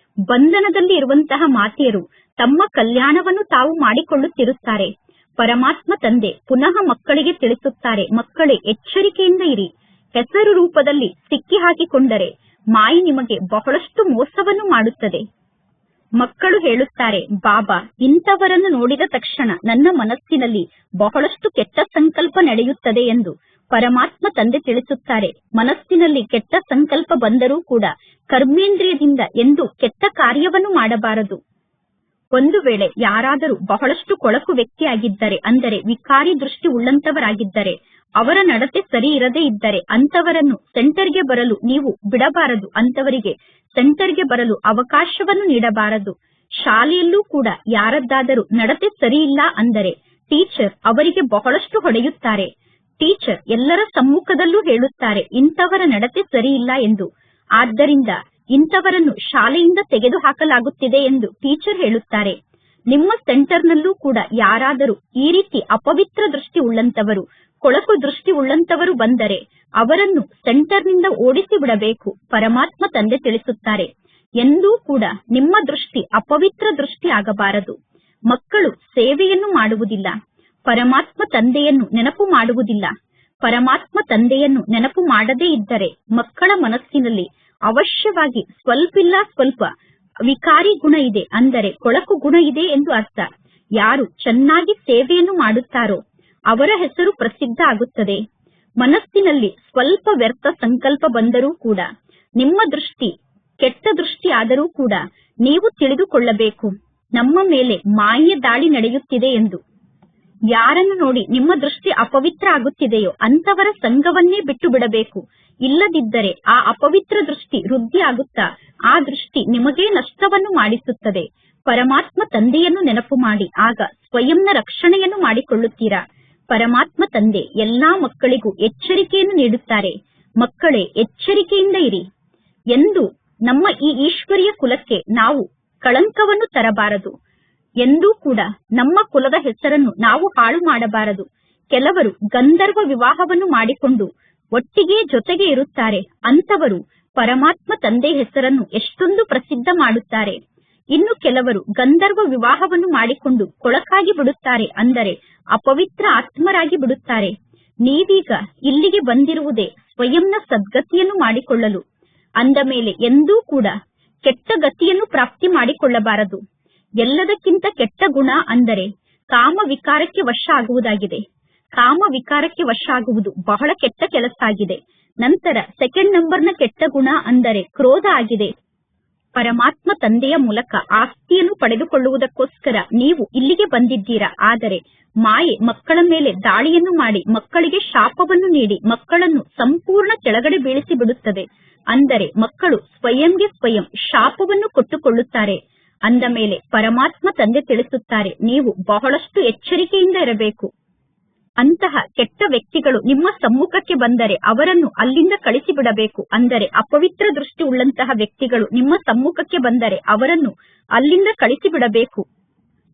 ಬಂಧನದಲ್ಲಿ ಇರುವಂತಹ ಮಾತೆಯರು ತಮ್ಮ ಕಲ್ಯಾಣವನ್ನು ತಾವು ಮಾಡಿಕೊಳ್ಳುತ್ತಿರುತ್ತಾರೆ. ಪರಮಾತ್ಮ ತಂದೆ ಪುನಃ ಮಕ್ಕಳಿಗೆ ತಿಳಿಸುತ್ತಾರೆ, ಮಕ್ಕಳೇ ಎಚ್ಚರಿಕೆಯಿಂದ ಇರಿ. ಹೆಸರು ರೂಪದಲ್ಲಿ ಸಿಕ್ಕಿ ಹಾಕಿಕೊಂಡರೆ ಮಾಯಿ ನಿಮಗೆ ಬಹಳಷ್ಟು ಮೋಸವನ್ನು ಮಾಡುತ್ತದೆ. ಮಕ್ಕಳು ಹೇಳುತ್ತಾರೆ, ಬಾಬಾ, ಇಂಥವರನ್ನು ನೋಡಿದ ತಕ್ಷಣ ನನ್ನ ಮನಸ್ಸಿನಲ್ಲಿ ಬಹಳಷ್ಟು ಕೆಟ್ಟ ಸಂಕಲ್ಪ ನಡೆಯುತ್ತದೆ ಎಂದು. ಪರಮಾತ್ಮ ತಂದೆ ತಿಳಿಸುತ್ತಾರೆ, ಮನಸ್ಸಿನಲ್ಲಿ ಕೆಟ್ಟ ಸಂಕಲ್ಪ ಬಂದರೂ ಕೂಡ ಕರ್ಮೇಂದ್ರಿಯದಿಂದ ಎಂದು ಕೆಟ್ಟ ಕಾರ್ಯವನ್ನು ಮಾಡಬಾರದು. ಒಂದು ವೇಳೆ ಯಾರಾದರೂ ಬಹಳಷ್ಟು ಕೊಳಕು ವ್ಯಕ್ತಿಯಾಗಿದ್ದರೆ, ಅಂದರೆ ವಿಕಾರಿ ದೃಷ್ಟಿ ಉಳ್ಳಂತವರಾಗಿದ್ದರೆ, ಅವರ ನಡತೆ ಸರಿ ಇರದೇ ಇದ್ದರೆ ಅಂತವರನ್ನು ಸೆಂಟರ್ಗೆ ಬರಲು ನೀವು ಬಿಡಬಾರದು. ಅಂತವರಿಗೆ ಸೆಂಟರ್ಗೆ ಬರಲು ಅವಕಾಶವನ್ನು ನೀಡಬಾರದು. ಶಾಲೆಯಲ್ಲೂ ಕೂಡ ಯಾರದ್ದಾದರೂ ನಡತೆ ಸರಿ ಇಲ್ಲ ಅಂದರೆ ಟೀಚರ್ ಅವರಿಗೆ ಬಹಳಷ್ಟು ಹೊಡೆಯುತ್ತಾರೆ. ಟೀಚರ್ ಎಲ್ಲರ ಸಮ್ಮುಖದಲ್ಲೂ ಹೇಳುತ್ತಾರೆ, ಇಂಥವರ ನಡತೆ ಸರಿ ಇಲ್ಲ ಎಂದು. ಆದ್ದರಿಂದ ಇಂಥವರನ್ನು ಶಾಲೆಯಿಂದ ತೆಗೆದು ಹಾಕಲಾಗುತ್ತಿದೆ ಎಂದು ಟೀಚರ್ ಹೇಳುತ್ತಾರೆ. ನಿಮ್ಮ ಸೆಂಟರ್ನಲ್ಲೂ ಕೂಡ ಯಾರಾದರೂ ಈ ರೀತಿ ಅಪವಿತ್ರ ದೃಷ್ಟಿ ಉಳ್ಳಂತವರು, ಕೊಳಕು ದೃಷ್ಟಿ ಉಳ್ಳಂತವರು ಬಂದರೆ ಅವರನ್ನು ಸೆಂಟರ್ನಿಂದ ಓಡಿಸಿ ಬಿಡಬೇಕು. ಪರಮಾತ್ಮ ತಂದೆ ತಿಳಿಸುತ್ತಾರೆ, ಎಂದೂ ಕೂಡ ನಿಮ್ಮ ದೃಷ್ಟಿ ಅಪವಿತ್ರ ದೃಷ್ಟಿ ಆಗಬಾರದು. ಮಕ್ಕಳು ಸೇವೆಯನ್ನು ಮಾಡುವುದಿಲ್ಲ, ಪರಮಾತ್ಮ ತಂದೆಯನ್ನು ನೆನಪು ಮಾಡುವುದಿಲ್ಲ. ಪರಮಾತ್ಮ ತಂದೆಯನ್ನು ನೆನಪು ಮಾಡದೇ ಇದ್ದರೆ ಮಕ್ಕಳ ಮನಸ್ಸಿನಲ್ಲಿ ಅವಶ್ಯವಾಗಿ ಸ್ವಲ್ಪಿಲ್ಲ ಸ್ವಲ್ಪ ವಿಕಾರಿ ಗುಣ ಇದೆ, ಅಂದರೆ ಕೊಳಕು ಗುಣ ಇದೆ ಎಂದು ಅರ್ಥ. ಯಾರು ಚೆನ್ನಾಗಿ ಸೇವೆಯನ್ನು ಮಾಡುತ್ತಾರೋ ಅವರ ಹೆಸರು ಪ್ರಸಿದ್ಧ ಆಗುತ್ತದೆ. ಮನಸ್ಸಿನಲ್ಲಿ ಸ್ವಲ್ಪ ವ್ಯರ್ಥ ಸಂಕಲ್ಪ ಬಂದರೂ ಕೂಡ, ನಿಮ್ಮ ದೃಷ್ಟಿ ಕೆಟ್ಟ ದೃಷ್ಟಿ ಆದರೂ ಕೂಡ ನೀವು ತಿಳಿದುಕೊಳ್ಳಬೇಕು, ನಮ್ಮ ಮೇಲೆ ಮಾಯೆಯ ದಾಳಿ ನಡೆಯುತ್ತಿದೆ ಎಂದು. ಯಾರನ್ನು ನೋಡಿ ನಿಮ್ಮ ದೃಷ್ಟಿ ಅಪವಿತ್ರ ಆಗುತ್ತಿದೆಯೋ ಅಂತವರ ಸಂಘವನ್ನೇ ಬಿಟ್ಟು ಬಿಡಬೇಕು. ಇಲ್ಲದಿದ್ದರೆ ಆ ಅಪವಿತ್ರ ದೃಷ್ಟಿ ವೃದ್ಧಿ ಆಗುತ್ತಾ ಆ ದೃಷ್ಟಿ ನಿಮಗೇ ನಷ್ಟವನ್ನು ಮಾಡಿಸುತ್ತದೆ. ಪರಮಾತ್ಮ ತಂದೆಯನ್ನು ನೆನಪು ಮಾಡಿ, ಆಗ ಸ್ವಯಂನ ರಕ್ಷಣೆಯನ್ನು ಮಾಡಿಕೊಳ್ಳುತ್ತೀರಾ. ಪರಮಾತ್ಮ ತಂದೆ ಎಲ್ಲಾ ಮಕ್ಕಳಿಗೂ ಎಚ್ಚರಿಕೆಯನ್ನು ನೀಡುತ್ತಾರೆ, ಮಕ್ಕಳೇ ಎಚ್ಚರಿಕೆಯಿಂದ ಇರಿ ಎಂದು. ನಮ್ಮ ಈ ಈಶ್ವರಿಯ ಕುಲಕ್ಕೆ ನಾವು ಕಳಂಕವನ್ನು ತರಬಾರದು. ಎಂದೂ ಕೂಡ ನಮ್ಮ ಕುಲದ ಹೆಸರನ್ನು ನಾವು ಹಾಳು ಮಾಡಬಾರದು. ಕೆಲವರು ಗಂಧರ್ವ ವಿವಾಹವನ್ನು ಮಾಡಿಕೊಂಡು ಒಟ್ಟಿಗೆ ಜೊತೆಗೆ ಇರುತ್ತಾರೆ. ಅಂತವರು ಪರಮಾತ್ಮ ತಂದೆ ಹೆಸರನ್ನು ಎಷ್ಟೊಂದು ಪ್ರಸಿದ್ಧ ಮಾಡುತ್ತಾರೆ. ಇನ್ನು ಕೆಲವರು ಗಂಧರ್ವ ವಿವಾಹವನ್ನು ಮಾಡಿಕೊಂಡು ಕೊಳಕಾಗಿ ಬಿಡುತ್ತಾರೆ, ಅಂದರೆ ಅಪವಿತ್ರ ಆತ್ಮರಾಗಿ ಬಿಡುತ್ತಾರೆ. ನೀವೀಗ ಇಲ್ಲಿಗೆ ಬಂದಿರುವುದೇ ಸ್ವಯಂನ ಸದ್ಗತಿಯನ್ನು ಮಾಡಿಕೊಳ್ಳಲು. ಅಂದ ಮೇಲೆ ಎಂದೂ ಕೂಡ ಕೆಟ್ಟ ಗತಿಯನ್ನು ಪ್ರಾಪ್ತಿ ಮಾಡಿಕೊಳ್ಳಬಾರದು. ಎಲ್ಲದಕ್ಕಿಂತ ಕೆಟ್ಟ ಗುಣ ಅಂದರೆ ಕಾಮ ವಿಕಾರಕ್ಕೆ ವಶ ಆಗುವುದಾಗಿದೆ. ಕಾಮ ವಿಕಾರಕ್ಕೆ ವಶ ಆಗುವುದು ಬಹಳ ಕೆಟ್ಟ ಕೆಲಸ ಆಗಿದೆ. ನಂತರ ಸೆಕೆಂಡ್ ನಂಬರ್ನ ಕೆಟ್ಟ ಗುಣ ಅಂದರೆ ಕ್ರೋಧ ಆಗಿದೆ. ಪರಮಾತ್ಮ ತಂದೆಯ ಮೂಲಕ ಆಸ್ತಿಯನ್ನು ಪಡೆದುಕೊಳ್ಳುವುದಕ್ಕೋಸ್ಕರ ನೀವು ಇಲ್ಲಿಗೆ ಬಂದಿದ್ದೀರಾ. ಆದರೆ ಮಾಯೆ ಮಕ್ಕಳ ಮೇಲೆ ದಾಳಿಯನ್ನು ಮಾಡಿ ಮಕ್ಕಳಿಗೆ ಶಾಪವನ್ನು ನೀಡಿ ಮಕ್ಕಳನ್ನು ಸಂಪೂರ್ಣ ಕೆಳಗಡೆ ಬೀಳಿಸಿ ಬಿಡುತ್ತದೆ. ಅಂದರೆ ಮಕ್ಕಳು ಸ್ವಯಂಗೆ ಸ್ವಯಂ ಶಾಪವನ್ನು ಕೊಟ್ಟುಕೊಳ್ಳುತ್ತಾರೆ. ಅಂದ ಮೇಲೆ ಪರಮಾತ್ಮ ತಂದೆ ತಿಳಿಸುತ್ತಾರೆ, ನೀವು ಬಹಳಷ್ಟು ಎಚ್ಚರಿಕೆಯಿಂದ ಇರಬೇಕು. ಅಂತಹ ಕೆಟ್ಟ ವ್ಯಕ್ತಿಗಳು ನಿಮ್ಮ ಸಮ್ಮುಖಕ್ಕೆ ಬಂದರೆ ಅವರನ್ನು ಅಲ್ಲಿಂದ ಕಳಿಸಿಬಿಡಬೇಕು. ಅಂದರೆ ಅಪವಿತ್ರ ದೃಷ್ಟಿ ಉಳ್ಳಂತಹ ವ್ಯಕ್ತಿಗಳು ನಿಮ್ಮ ಸಮ್ಮುಖಕ್ಕೆ ಬಂದರೆ ಅವರನ್ನು ಅಲ್ಲಿಂದ ಕಳಿಸಿಬಿಡಬೇಕು.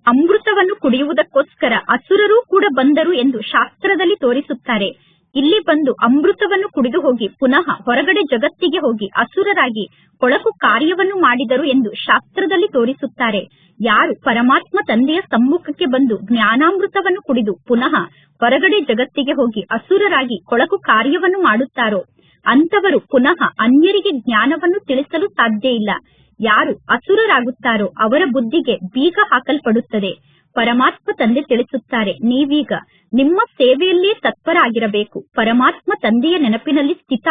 ಅಮೃತವನ್ನು ಕುಡಿಯುವುದಕ್ಕೋಸ್ಕರ ಅಸುರರೂ ಕೂಡ ಬಂದರು ಎಂದು ಶಾಸ್ತ್ರದಲ್ಲಿ ತೋರಿಸುತ್ತಾರೆ. ಇಲ್ಲಿ ಬಂದು ಅಮೃತವನ್ನು ಕುಡಿದು ಹೋಗಿ ಪುನಃ ಹೊರಗಡೆ ಜಗತ್ತಿಗೆ ಹೋಗಿ ಅಸುರರಾಗಿ ಕೊಳಕು ಕಾರ್ಯವನ್ನು ಮಾಡಿದರು ಎಂದು ಶಾಸ್ತ್ರದಲ್ಲಿ ತೋರಿಸುತ್ತಾರೆ. ಯಾರು ಪರಮಾತ್ಮ ತಂದೆಯ ಸಮ್ಮುಖಕ್ಕೆ ಬಂದು ಜ್ಞಾನಾಮೃತವನ್ನು ಕುಡಿದು ಪುನಃ ಹೊರಗಡೆ ಜಗತ್ತಿಗೆ ಹೋಗಿ ಅಸುರರಾಗಿ ಕೊಳಕು ಕಾರ್ಯವನ್ನು ಮಾಡುತ್ತಾರೋ ಅಂತವರು ಪುನಃ ಅನ್ಯರಿಗೆ ಜ್ಞಾನವನ್ನು ತಿಳಿಸಲು ಸಾಧ್ಯ ಇಲ್ಲ. ಯಾರು ಅಸುರರಾಗುತ್ತಾರೋ ಅವರ ಬುದ್ಧಿಗೆ ಬೀಗ ಹಾಕಲ್ಪಡುತ್ತದೆ. ಪರಮಾತ್ಮ ತಂದೆ ತಿಳಿಸುತ್ತಾರೆ, ನೀವೀಗ ನಿಮ್ಮ ಸೇವೆಯಲ್ಲಿಯೇ ತತ್ಪರ ಆಗಿರಬೇಕು. ಪರಮಾತ್ಮ ತಂದೆಯ ನೆನಪಿನಲ್ಲಿ ಸ್ಥಿತ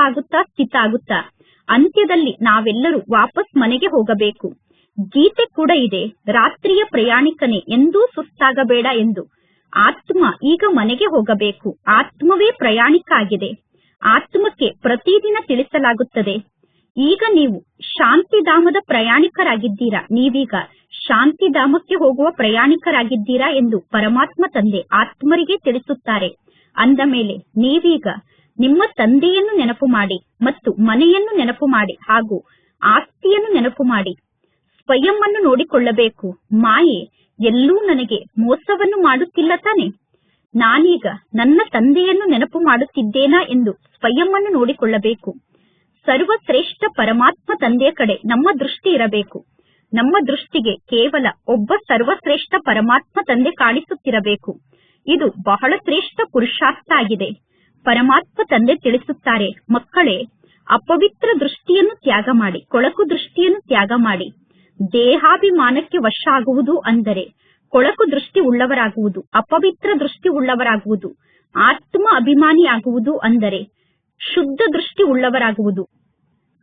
ಆಗುತ್ತಾ ಅಂತ್ಯದಲ್ಲಿ ನಾವೆಲ್ಲರೂ ವಾಪಸ್ ಮನೆಗೆ ಹೋಗಬೇಕು. ಗೀತೆ ಕೂಡ ಇದೆ, ರಾತ್ರಿಯ ಪ್ರಯಾಣಿಕನೇ ಎಂದೂ ಸುಸ್ತಾಗಬೇಡ ಎಂದು. ಆತ್ಮ ಈಗ ಮನೆಗೆ ಹೋಗಬೇಕು. ಆತ್ಮವೇ ಪ್ರಯಾಣಿಕ ಆಗಿದೆ. ಆತ್ಮಕ್ಕೆ ಪ್ರತಿದಿನ ತಿಳಿಸಲಾಗುತ್ತದೆ, ಈಗ ನೀವು ಶಾಂತಿಧಾಮದ ಪ್ರಯಾಣಿಕರಾಗಿದ್ದೀರಾ, ನೀವೀಗ ಶಾಂತಿಧಾಮಕ್ಕೆ ಹೋಗುವ ಪ್ರಯಾಣಿಕರಾಗಿದ್ದೀರಾ ಎಂದು ಪರಮಾತ್ಮ ತಂದೆ ಆತ್ಮರಿಗೆ ತಿಳಿಸುತ್ತಾರೆ. ಅಂದ ಮೇಲೆ ನೀವೀಗ ನಿಮ್ಮ ತಂದೆಯನ್ನು ನೆನಪು ಮಾಡಿ ಮತ್ತು ಮನೆಯನ್ನು ನೆನಪು ಮಾಡಿ ಹಾಗೂ ಆಸ್ತಿಯನ್ನು ನೆನಪು ಮಾಡಿ ಸ್ವಯಂ ಅನ್ನು ನೋಡಿಕೊಳ್ಳಬೇಕು. ಮಾಯೆ ಎಲ್ಲೂ ನನಗೆ ಮೋಸವನ್ನು ಮಾಡುತ್ತಿಲ್ಲ ತಾನೆ? ನಾನೀಗ ನನ್ನ ತಂದೆಯನ್ನು ನೆನಪು ಮಾಡುತ್ತಿದ್ದೇನಾ ಎಂದು ಸ್ವಯಂ ಅನ್ನು ನೋಡಿಕೊಳ್ಳಬೇಕು. ಸರ್ವಶ್ರೇಷ್ಠ ಪರಮಾತ್ಮ ತಂದೆಯ ಕಡೆ ನಮ್ಮ ದೃಷ್ಟಿ ಇರಬೇಕು. ನಮ್ಮ ದೃಷ್ಟಿಗೆ ಕೇವಲ ಒಬ್ಬ ಸರ್ವಶ್ರೇಷ್ಠ ಪರಮಾತ್ಮ ತಂದೆ ಕಾಣಿಸುತ್ತಿರಬೇಕು. ಇದು ಬಹಳ ಶ್ರೇಷ್ಠ ಪುರುಷಾರ್ಥ ಆಗಿದೆ. ಪರಮಾತ್ಮ ತಂದೆ ತಿಳಿಸುತ್ತಾರೆ, ಮಕ್ಕಳೇ, ಅಪವಿತ್ರ ದೃಷ್ಟಿಯನ್ನು ತ್ಯಾಗ ಮಾಡಿ, ಕೊಳಕು ದೃಷ್ಟಿಯನ್ನು ತ್ಯಾಗ ಮಾಡಿ. ದೇಹಾಭಿಮಾನಕ್ಕೆ ವಶ ಆಗುವುದು ಅಂದರೆ ಕೊಳಕು ದೃಷ್ಟಿ ಉಳ್ಳವರಾಗುವುದು, ಅಪವಿತ್ರ ದೃಷ್ಟಿ ಉಳ್ಳವರಾಗುವುದು. ಆತ್ಮ ಅಭಿಮಾನಿಯಾಗುವುದು ಅಂದರೆ ಶುದ್ಧ ದೃಷ್ಟಿ ಉಳ್ಳವರಾಗುವುದು.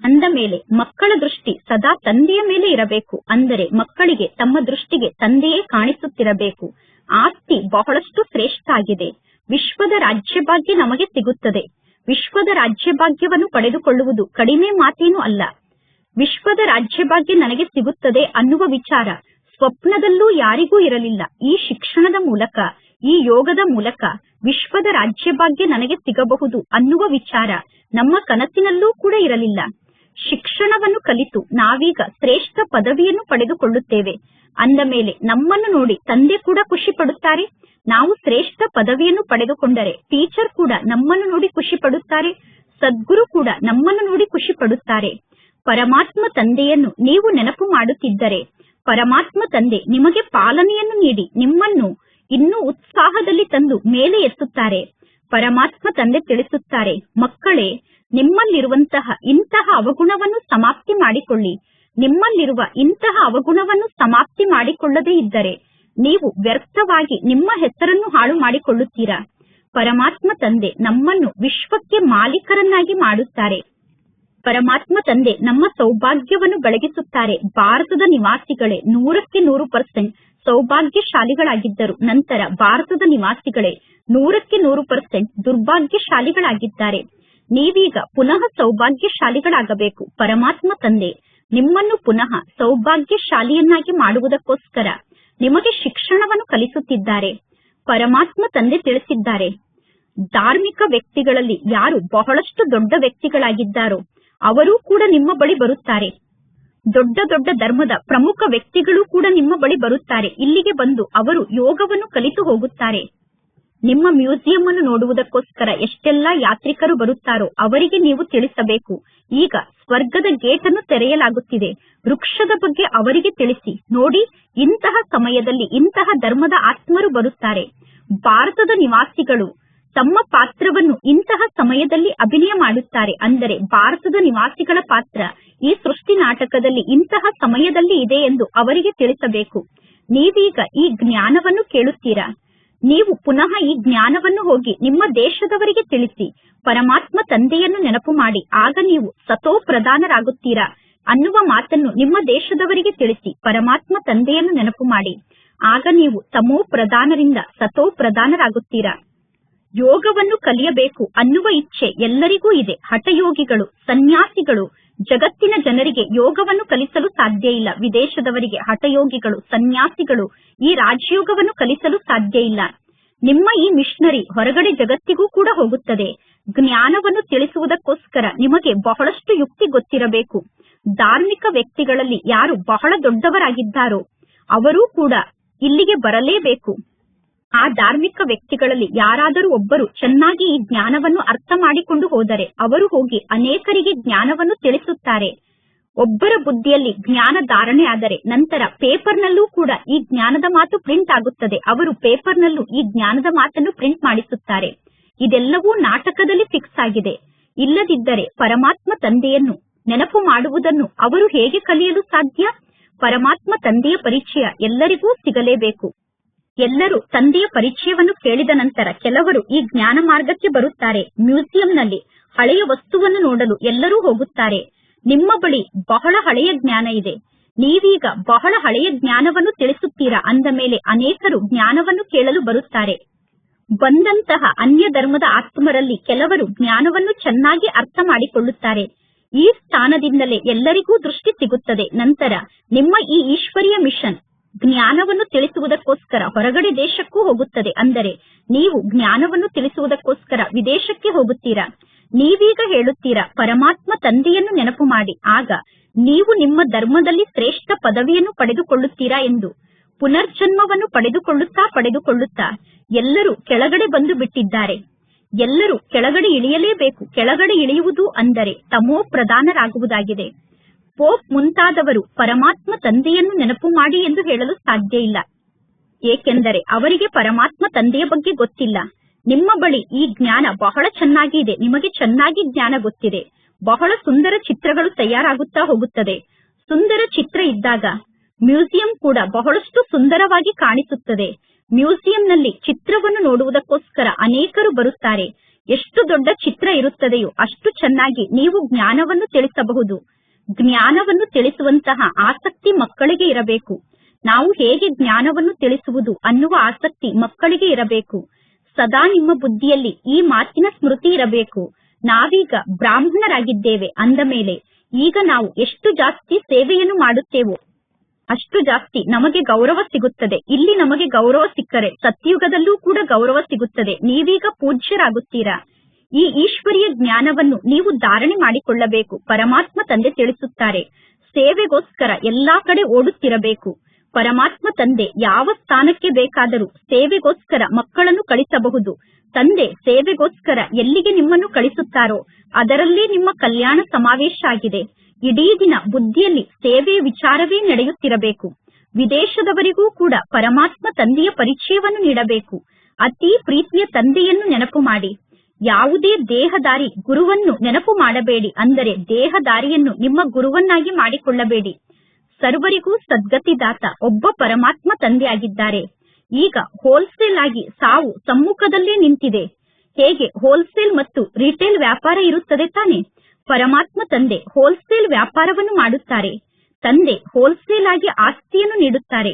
ಅಂದ ಮೇಲೆ ಮಕ್ಕಳ ದೃಷ್ಟಿ ಸದಾ ತಂದೆಯ ಮೇಲೆ ಇರಬೇಕು. ಅಂದರೆ ಮಕ್ಕಳಿಗೆ ತಮ್ಮ ದೃಷ್ಟಿಗೆ ತಂದೆಯೇ ಕಾಣಿಸುತ್ತಿರಬೇಕು. ಆಸ್ತಿ ಬಹಳಷ್ಟು ಶ್ರೇಷ್ಠ ಆಗಿದೆ. ವಿಶ್ವದ ರಾಜ್ಯಭಾಗ್ಯ ನಮಗೆ ಸಿಗುತ್ತದೆ. ವಿಶ್ವದ ರಾಜ್ಯಭಾಗ್ಯವನ್ನು ಪಡೆದುಕೊಳ್ಳುವುದು ಕಡಿಮೆ ಮಾತೇನೂ ಅಲ್ಲ. ವಿಶ್ವದ ರಾಜ್ಯಭಾಗ್ಯ ನನಗೆ ಸಿಗುತ್ತದೆ ಅನ್ನುವ ವಿಚಾರ ಸ್ವಪ್ನದಲ್ಲೂ ಯಾರಿಗೂ ಇರಲಿಲ್ಲ. ಈ ಶಿಕ್ಷಣದ ಮೂಲಕ, ಈ ಯೋಗದ ಮೂಲಕ ವಿಶ್ವದ ರಾಜ್ಯಭಾಗ್ಯ ನನಗೆ ಸಿಗಬಹುದು ಅನ್ನುವ ವಿಚಾರ ನಮ್ಮ ಕನಸಿನಲ್ಲೂ ಕೂಡ ಇರಲಿಲ್ಲ. ಶಿಕ್ಷಣವನ್ನು ಕಲಿತು ನಾವೀಗ ಶ್ರೇಷ್ಠ ಪದವಿಯನ್ನು ಪಡೆದುಕೊಳ್ಳುತ್ತೇವೆ. ಅಂದ ಮೇಲೆ ನಮ್ಮನ್ನು ನೋಡಿ ತಂದೆ ಕೂಡ ಖುಷಿ ಪಡುತ್ತಾರೆ. ನಾವು ಶ್ರೇಷ್ಠ ಪದವಿಯನ್ನು ಪಡೆದುಕೊಂಡರೆ ಟೀಚರ್ ಕೂಡ ನಮ್ಮನ್ನು ನೋಡಿ ಖುಷಿ ಪಡುತ್ತಾರೆ. ಸದ್ಗುರು ಕೂಡ ನಮ್ಮನ್ನು ನೋಡಿ ಖುಷಿ ಪಡುತ್ತಾರೆ. ಪರಮಾತ್ಮ ತಂದೆಯನ್ನು ನೀವು ನೆನಪು ಮಾಡುತ್ತಿದ್ದರೆ ಪರಮಾತ್ಮ ತಂದೆ ನಿಮಗೆ ಪಾಲನೆಯನ್ನು ನೀಡಿ ನಿಮ್ಮನ್ನು ಇನ್ನೂ ಉತ್ಸಾಹದಲ್ಲಿ ತಂದು ಮೇಲೆ ಎತ್ತುತ್ತಾರೆ. ಪರಮಾತ್ಮ ತಂದೆ ತಿಳಿಸುತ್ತಾರೆ, ಮಕ್ಕಳೇ, ನಿಮ್ಮಲ್ಲಿರುವಂತಹ ಇಂತಹ ಅವಗುಣವನ್ನು ಸಮಾಪ್ತಿ ಮಾಡಿಕೊಳ್ಳಿ. ನಿಮ್ಮಲ್ಲಿರುವ ಇಂತಹ ಅವಗುಣವನ್ನು ಸಮಾಪ್ತಿ ಮಾಡಿಕೊಳ್ಳದೇ ಇದ್ದರೆ ನೀವು ವ್ಯರ್ಥವಾಗಿ ನಿಮ್ಮ ಹೆಸರನ್ನು ಹಾಳು ಮಾಡಿಕೊಳ್ಳುತ್ತೀರಾ. ಪರಮಾತ್ಮ ತಂದೆ ನಮ್ಮನ್ನು ವಿಶ್ವಕ್ಕೆ ಮಾಲೀಕರನ್ನಾಗಿ ಮಾಡುತ್ತಾರೆ. ಪರಮಾತ್ಮ ತಂದೆ ನಮ್ಮ ಸೌಭಾಗ್ಯವನ್ನು ಬೆಳಗಿಸುತ್ತಾರೆ. ಭಾರತದ ನಿವಾಸಿಗಳೇ 100% ಸೌಭಾಗ್ಯಶಾಲಿಗಳಾಗಿದ್ದರು. ನಂತರ ಭಾರತದ ನಿವಾಸಿಗಳೇ 100% ದುರ್ಭಾಗ್ಯಶಾಲಿಗಳಾಗಿದ್ದಾರೆ. ನೀವೀಗ ಪುನಃ ಸೌಭಾಗ್ಯಶಾಲಿಗಳಾಗಬೇಕು. ಪರಮಾತ್ಮ ತಂದೆ ನಿಮ್ಮನ್ನು ಪುನಃ ಸೌಭಾಗ್ಯಶಾಲಿಯನ್ನಾಗಿ ಮಾಡುವುದಕ್ಕೋಸ್ಕರ ನಿಮಗೆ ಶಿಕ್ಷಣವನ್ನು ಕಲಿಸುತ್ತಿದ್ದಾರೆ. ಪರಮಾತ್ಮ ತಂದೆ ತಿಳಿಸಿದ್ದಾರೆ, ಧಾರ್ಮಿಕ ವ್ಯಕ್ತಿಗಳಲ್ಲಿ ಯಾರು ಬಹಳಷ್ಟು ದೊಡ್ಡ ವ್ಯಕ್ತಿಗಳಾಗಿದ್ದಾರೋ ಅವರೂ ಕೂಡ ನಿಮ್ಮ ಬಳಿ ಬರುತ್ತಾರೆ. ದೊಡ್ಡ ದೊಡ್ಡ ಧರ್ಮದ ಪ್ರಮುಖ ವ್ಯಕ್ತಿಗಳು ಕೂಡ ನಿಮ್ಮ ಬಳಿ ಬರುತ್ತಾರೆ. ಇಲ್ಲಿಗೆ ಬಂದು ಅವರು ಯೋಗವನ್ನು ಕಲಿತು ಹೋಗುತ್ತಾರೆ. ನಿಮ್ಮ ಮ್ಯೂಸಿಯಂ ಅನ್ನು ನೋಡುವುದಕ್ಕೋಸ್ಕರ ಎಷ್ಟೆಲ್ಲಾ ಯಾತ್ರಿಕರು ಬರುತ್ತಾರೋ ಅವರಿಗೆ ನೀವು ತಿಳಿಸಬೇಕು, ಈಗ ಸ್ವರ್ಗದ ಗೇಟ್ ಅನ್ನು ತೆರೆಯಲಾಗುತ್ತಿದೆ. ವೃಕ್ಷದ ಬಗ್ಗೆ ಅವರಿಗೆ ತಿಳಿಸಿ, ನೋಡಿ, ಇಂತಹ ಸಮಯದಲ್ಲಿ ಇಂತಹ ಧರ್ಮದ ಆತ್ಮರು ಬರುತ್ತಾರೆ. ಭಾರತದ ನಿವಾಸಿಗಳು ತಮ್ಮ ಪಾತ್ರವನ್ನು ಇಂತಹ ಸಮಯದಲ್ಲಿ ಅಭಿನಯ ಮಾಡುತ್ತಾರೆ. ಅಂದರೆ ಭಾರತದ ನಿವಾಸಿಗಳ ಪಾತ್ರ ಈ ಸೃಷ್ಟಿ ನಾಟಕದಲ್ಲಿ ಇಂತಹ ಸಮಯದಲ್ಲಿ ಇದೆ ಎಂದು ಅವರಿಗೆ ತಿಳಿಸಬೇಕು. ನೀವೀಗ ಈ ಜ್ಞಾನವನ್ನು ಕೇಳುತ್ತೀರಾ. ನೀವು ಪುನಃ ಈ ಜ್ಞಾನವನ್ನು ಹೋಗಿ ನಿಮ್ಮ ದೇಶದವರಿಗೆ ತಿಳಿಸಿ. ಪರಮಾತ್ಮ ತಂದೆಯನ್ನು ನೆನಪು ಮಾಡಿ, ಆಗ ನೀವು ಸತೋ ಪ್ರಧಾನರಾಗುತ್ತೀರಾ ಅನ್ನುವ ಮಾತನ್ನು ನಿಮ್ಮ ದೇಶದವರಿಗೆ ತಿಳಿಸಿ. ಪರಮಾತ್ಮ ತಂದೆಯನ್ನು ನೆನಪು ಮಾಡಿ, ಆಗ ನೀವು ತಮೋ ಪ್ರಧಾನರಿಂದ ಸತೋ ಪ್ರಧಾನರಾಗುತ್ತೀರಾ. ಯೋಗವನ್ನು ಕಲಿಯಬೇಕು ಅನ್ನುವ ಇಚ್ಛೆ ಎಲ್ಲರಿಗೂ ಇದೆ. ಹಠಯೋಗಿಗಳು, ಸನ್ಯಾಸಿಗಳು ಜಗತ್ತಿನ ಜನರಿಗೆ ಯೋಗವನ್ನು ಕಲಿಸಲು ಸಾಧ್ಯ ಇಲ್ಲ. ವಿದೇಶದವರಿಗೆ ಹಠಯೋಗಿಗಳು, ಸನ್ಯಾಸಿಗಳು ಈ ರಾಜಯೋಗವನ್ನು ಕಲಿಸಲು ಸಾಧ್ಯ ಇಲ್ಲ. ನಿಮ್ಮ ಈ ಮಿಷನರಿ ಹೊರಗಡೆ ಜಗತ್ತಿಗೂ ಕೂಡ ಹೋಗುತ್ತದೆ. ಜ್ಞಾನವನ್ನು ತಿಳಿಸುವುದಕ್ಕೋಸ್ಕರ ನಿಮಗೆ ಬಹಳಷ್ಟು ಯುಕ್ತಿ ಗೊತ್ತಿರಬೇಕು. ಧಾರ್ಮಿಕ ವ್ಯಕ್ತಿಗಳಲ್ಲಿ ಯಾರು ಬಹಳ ದೊಡ್ಡವರಾಗಿದ್ದಾರೋ ಅವರೂ ಕೂಡ ಇಲ್ಲಿಗೆ ಬರಲೇಬೇಕು. ಆ ಧಾರ್ಮಿಕ ವ್ಯಕ್ತಿಗಳಲ್ಲಿ ಯಾರಾದರೂ ಒಬ್ಬರು ಚೆನ್ನಾಗಿ ಈ ಜ್ಞಾನವನ್ನು ಅರ್ಥ ಮಾಡಿಕೊಂಡು ಹೋದರೆ ಅವರು ಹೋಗಿ ಅನೇಕರಿಗೆ ಜ್ಞಾನವನ್ನು ತಿಳಿಸುತ್ತಾರೆ. ಒಬ್ಬರ ಬುದ್ಧಿಯಲ್ಲಿ ಜ್ಞಾನ ಧಾರಣೆ ಆದರೆ ನಂತರ ಪೇಪರ್ನಲ್ಲೂ ಕೂಡ ಈ ಜ್ಞಾನದ ಮಾತು ಪ್ರಿಂಟ್ ಆಗುತ್ತದೆ. ಅವರು ಪೇಪರ್ನಲ್ಲೂ ಈ ಜ್ಞಾನದ ಮಾತನ್ನು ಪ್ರಿಂಟ್ ಮಾಡಿಸುತ್ತಾರೆ. ಇದೆಲ್ಲವೂ ನಾಟಕದಲ್ಲಿ ಫಿಕ್ಸ್ ಆಗಿದೆ. ಇಲ್ಲದಿದ್ದರೆ ಪರಮಾತ್ಮ ತಂದೆಯನ್ನು ನೆನಪು ಮಾಡುವುದನ್ನು ಅವರು ಹೇಗೆ ಕಲಿಯಲು ಸಾಧ್ಯ? ಪರಮಾತ್ಮ ತಂದೆಯ ಪರಿಚಯ ಎಲ್ಲರಿಗೂ ಸಿಗಲೇಬೇಕು. ಎಲ್ಲರೂ ತಂದೆಯ ಪರಿಚಯವನ್ನು ಕೇಳಿದ ನಂತರ ಕೆಲವರು ಈ ಜ್ಞಾನ ಮಾರ್ಗಕ್ಕೆ ಬರುತ್ತಾರೆ. ಮ್ಯೂಸಿಯಂನಲ್ಲಿ ಹಳೆಯ ವಸ್ತುವನ್ನು ನೋಡಲು ಎಲ್ಲರೂ ಹೋಗುತ್ತಾರೆ. ನಿಮ್ಮ ಬಳಿ ಬಹಳ ಹಳೆಯ ಜ್ಞಾನ ಇದೆ, ನೀವೀಗ ಬಹಳ ಹಳೆಯ ಜ್ಞಾನವನ್ನು ತಿಳಿಸುತ್ತೀರಾ ಅಂದ ಮೇಲೆ ಅನೇಕರು ಜ್ಞಾನವನ್ನು ಕೇಳಲು ಬರುತ್ತಾರೆ. ಬಂದಂತಹ ಅನ್ಯ ಧರ್ಮದ ಆತ್ಮರಲ್ಲಿ ಕೆಲವರು ಜ್ಞಾನವನ್ನು ಚೆನ್ನಾಗಿ ಅರ್ಥ ಮಾಡಿಕೊಳ್ಳುತ್ತಾರೆ. ಈ ಸ್ಥಾನದಿಂದಲೇ ಎಲ್ಲರಿಗೂ ದೃಷ್ಟಿ ಸಿಗುತ್ತದೆ. ನಂತರ ನಿಮ್ಮ ಈ ಈಶ್ವರೀಯ ಮಿಷನ್ ಜ್ಞಾನವನ್ನು ತಿಳಿಸುವುದಕ್ಕೋಸ್ಕರ ಹೊರಗಡೆ ದೇಶಕ್ಕೂ ಹೋಗುತ್ತದೆ. ಅಂದರೆ ನೀವು ಜ್ಞಾನವನ್ನು ತಿಳಿಸುವುದಕ್ಕೋಸ್ಕರ ವಿದೇಶಕ್ಕೆ ಹೋಗುತ್ತೀರಾ. ನೀವೀಗ ಹೇಳುತ್ತೀರಾ ಪರಮಾತ್ಮ ತಂದೆಯನ್ನು ನೆನಪು ಮಾಡಿ, ಆಗ ನೀವು ನಿಮ್ಮ ಧರ್ಮದಲ್ಲಿ ಶ್ರೇಷ್ಠ ಪದವಿಯನ್ನು ಪಡೆದುಕೊಳ್ಳುತ್ತೀರಾ ಎಂದು. ಪುನರ್ಜನ್ಮವನ್ನು ಪಡೆದುಕೊಳ್ಳುತ್ತಾ ಎಲ್ಲರೂ ಕೆಳಗಡೆ ಬಂದು ಬಿಟ್ಟಿದ್ದಾರೆ. ಎಲ್ಲರೂ ಕೆಳಗಡೆ ಇಳಿಯಲೇಬೇಕು. ಕೆಳಗಡೆ ಇಳಿಯುವುದು ಅಂದರೆ ತಮೋ ಪ್ರಧಾನರಾಗುವುದಾಗಿದೆ. ಪೋಪ್ ಮುಂತಾದವರು ಪರಮಾತ್ಮ ತಂದೆಯನ್ನು ನೆನಪು ಮಾಡಿ ಎಂದು ಹೇಳಲು ಸಾಧ್ಯ ಇಲ್ಲ, ಏಕೆಂದರೆ ಅವರಿಗೆ ಪರಮಾತ್ಮ ತಂದೆಯ ಬಗ್ಗೆ ಗೊತ್ತಿಲ್ಲ. ನಿಮ್ಮ ಬಳಿ ಈ ಜ್ಞಾನ ಬಹಳ ಚೆನ್ನಾಗಿ ಇದೆ, ನಿಮಗೆ ಚೆನ್ನಾಗಿ ಜ್ಞಾನ ಗೊತ್ತಿದೆ. ಬಹಳ ಸುಂದರ ಚಿತ್ರಗಳು ತಯಾರಾಗುತ್ತಾ ಹೋಗುತ್ತದೆ. ಸುಂದರ ಚಿತ್ರ ಇದ್ದಾಗ ಮ್ಯೂಸಿಯಂ ಕೂಡ ಬಹಳಷ್ಟು ಸುಂದರವಾಗಿ ಕಾಣಿಸುತ್ತದೆ. ಮ್ಯೂಸಿಯಂನಲ್ಲಿ ಚಿತ್ರವನ್ನು ನೋಡುವುದಕ್ಕೋಸ್ಕರ ಅನೇಕರು ಬರುತ್ತಾರೆ. ಎಷ್ಟು ದೊಡ್ಡ ಚಿತ್ರ ಇರುತ್ತದೆಯೋ ಅಷ್ಟು ಚೆನ್ನಾಗಿ ನೀವು ಜ್ಞಾನವನ್ನು ತಿಳಿಸಬಹುದು. ಜ್ಞಾನವನ್ನು ತಿಳಿಸುವಂತಹ ಆಸಕ್ತಿ ಮಕ್ಕಳಿಗೆ ಇರಬೇಕು. ನಾವು ಹೇಗೆ ಜ್ಞಾನವನ್ನು ತಿಳಿಸುವುದು ಅನ್ನುವ ಆಸಕ್ತಿ ಮಕ್ಕಳಿಗೆ ಇರಬೇಕು. ಸದಾ ನಿಮ್ಮ ಬುದ್ಧಿಯಲ್ಲಿ ಈ ಮಾತಿನ ಸ್ಮೃತಿ ಇರಬೇಕು. ನಾವೀಗ ಬ್ರಾಹ್ಮಣರಾಗಿದ್ದೇವೆ ಅಂದ ಮೇಲೆ ಈಗ ನಾವು ಎಷ್ಟು ಜಾಸ್ತಿ ಸೇವೆಯನ್ನು ಮಾಡುತ್ತೇವೋ ಅಷ್ಟು ಜಾಸ್ತಿ ನಮಗೆ ಗೌರವ ಸಿಗುತ್ತದೆ. ಇಲ್ಲಿ ನಮಗೆ ಗೌರವ ಸಿಕ್ಕರೆ ಸತ್ಯುಗದಲ್ಲೂ ಕೂಡ ಗೌರವ ಸಿಗುತ್ತದೆ. ನೀವೀಗ ಪೂಜ್ಯರಾಗುತ್ತೀರಾ. ಈ ಈಶ್ವರೀಯ ಜ್ಞಾನವನ್ನು ನೀವು ಧಾರಣೆ ಮಾಡಿಕೊಳ್ಳಬೇಕು. ಪರಮಾತ್ಮ ತಂದೆ ತಿಳಿಸುತ್ತಾರೆ, ಸೇವೆಗೋಸ್ಕರ ಎಲ್ಲಾ ಕಡೆ ಓಡುತ್ತಿರಬೇಕು. ಪರಮಾತ್ಮ ತಂದೆ ಯಾವ ಸ್ಥಾನಕ್ಕೆ ಬೇಕಾದರೂ ಸೇವೆಗೋಸ್ಕರ ಮಕ್ಕಳನ್ನು ಕಳಿಸಬಹುದು. ತಂದೆ ಸೇವೆಗೋಸ್ಕರ ಎಲ್ಲಿಗೆ ನಿಮ್ಮನ್ನು ಕಳಿಸುತ್ತಾರೋ ಅದರಲ್ಲೇ ನಿಮ್ಮ ಕಲ್ಯಾಣ ಸಮಾವೇಶ ಆಗಿದೆ. ಇಡೀ ದಿನ ಬುದ್ಧಿಯಲ್ಲಿ ಸೇವೆಯ ವಿಚಾರವೇ ನಡೆಯುತ್ತಿರಬೇಕು. ವಿದೇಶದವರಿಗೂ ಕೂಡ ಪರಮಾತ್ಮ ತಂದೆಯ ಪರಿಚಯವನ್ನು ನೀಡಬೇಕು. ಅತಿ ಪ್ರೀತಿಯ ತಂದೆಯನ್ನು ನೆನಪು ಮಾಡಿ. ಯಾವುದೇ ದೇಹದಾರಿ ಗುರುವನ್ನು ನೆನಪು ಮಾಡಬೇಡಿ. ಅಂದರೆ ದೇಹದಾರಿಯನ್ನು ನಿಮ್ಮ ಗುರುವನ್ನಾಗಿ ಮಾಡಿಕೊಳ್ಳಬೇಡಿ. ಸರ್ವರಿಗೂ ಸದ್ಗತಿದಾತ ಒಬ್ಬ ಪರಮಾತ್ಮ ತಂದೆಯಾಗಿದ್ದಾರೆ. ಈಗ ಹೋಲ್ಸೇಲ್ ಆಗಿ ಸಾವು ಸಮ್ಮುಖದಲ್ಲೇ ನಿಂತಿದೆ. ಹೇಗೆ ಹೋಲ್ಸೇಲ್ ಮತ್ತು ರಿಟೇಲ್ ವ್ಯಾಪಾರ ಇರುತ್ತದೆ ತಾನೆ? ಪರಮಾತ್ಮ ತಂದೆ ಹೋಲ್ಸೇಲ್ ವ್ಯಾಪಾರವನ್ನು ಮಾಡುತ್ತಾರೆ. ತಂದೆ ಹೋಲ್ಸೇಲ್ ಆಗಿ ಆಸ್ತಿಯನ್ನು ನೀಡುತ್ತಾರೆ.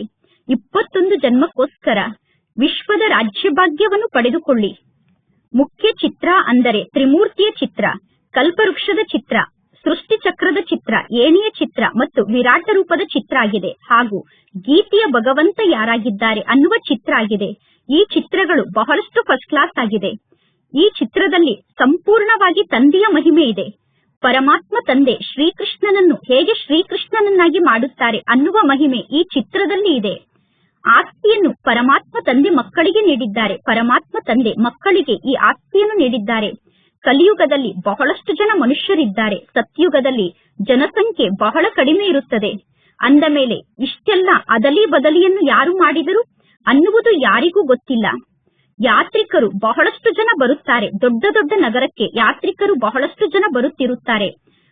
21 ಜನ್ಮಕ್ಕೋಸ್ಕರ ವಿಶ್ವದ ರಾಜ್ಯಭಾಗ್ಯವನ್ನು ಪಡೆದುಕೊಳ್ಳಿ. ಮುಖ್ಯ ಚಿತ್ರ ಅಂದರೆ ತ್ರಿಮೂರ್ತಿಯ ಚಿತ್ರ, ಕಲ್ಪವೃಕ್ಷದ ಚಿತ್ರ, ಸೃಷ್ಟಿ ಚಕ್ರದ ಚಿತ್ರ, ಏಣಿಯ ಚಿತ್ರ ಮತ್ತು ವಿರಾಟ ರೂಪದ ಚಿತ್ರ ಆಗಿದೆ. ಹಾಗೂ ಗೀತೆಯ ಭಗವಂತ ಯಾರಾಗಿದ್ದಾರೆ ಅನ್ನುವ ಚಿತ್ರ ಆಗಿದೆ. ಈ ಚಿತ್ರಗಳು ಬಹಳಷ್ಟು ಫಸ್ಟ್ ಕ್ಲಾಸ್ ಆಗಿದೆ. ಈ ಚಿತ್ರದಲ್ಲಿ ಸಂಪೂರ್ಣವಾಗಿ ತಂದೆಯ ಮಹಿಮೆ ಇದೆ. ಪರಮಾತ್ಮ ತಂದೆ ಶ್ರೀಕೃಷ್ಣನನ್ನು ಹೇಗೆ ಶ್ರೀಕೃಷ್ಣನನ್ನಾಗಿ ಮಾಡುತ್ತಾರೆ ಅನ್ನುವ ಮಹಿಮೆ ಈ ಚಿತ್ರದಲ್ಲಿ ಇದೆ. ಆಸ್ತಿಯನ್ನು ಪರಮಾತ್ಮ ತಂದೆ ಮಕ್ಕಳಿಗೆ ನೀಡಿದ್ದಾರೆ. ಪರಮಾತ್ಮ ತಂದೆ ಮಕ್ಕಳಿಗೆ ಈ ಆಸ್ತಿಯನ್ನು ನೀಡಿದ್ದಾರೆ. ಕಲಿಯುಗದಲ್ಲಿ ಬಹಳಷ್ಟು ಜನ ಮನುಷ್ಯರಿದ್ದಾರೆ. ಸತ್ಯುಗದಲ್ಲಿ ಜನಸಂಖ್ಯೆ ಬಹಳ ಕಡಿಮೆ ಇರುತ್ತದೆ. ಅಂದ ಮೇಲೆ ಇಷ್ಟೆಲ್ಲ ಅದಲಿ ಬದಲಿಯನ್ನು ಯಾರು ಮಾಡಿದರು ಅನ್ನುವುದು ಯಾರಿಗೂ ಗೊತ್ತಿಲ್ಲ. ಯಾತ್ರಿಕರು ಬಹಳಷ್ಟು ಜನ ಬರುತ್ತಾರೆ. ದೊಡ್ಡ ದೊಡ್ಡ ನಗರಕ್ಕೆ ಯಾತ್ರಿಕರು ಬಹಳಷ್ಟು ಜನ ಬರುತ್ತಿರುತ್ತಾರೆ.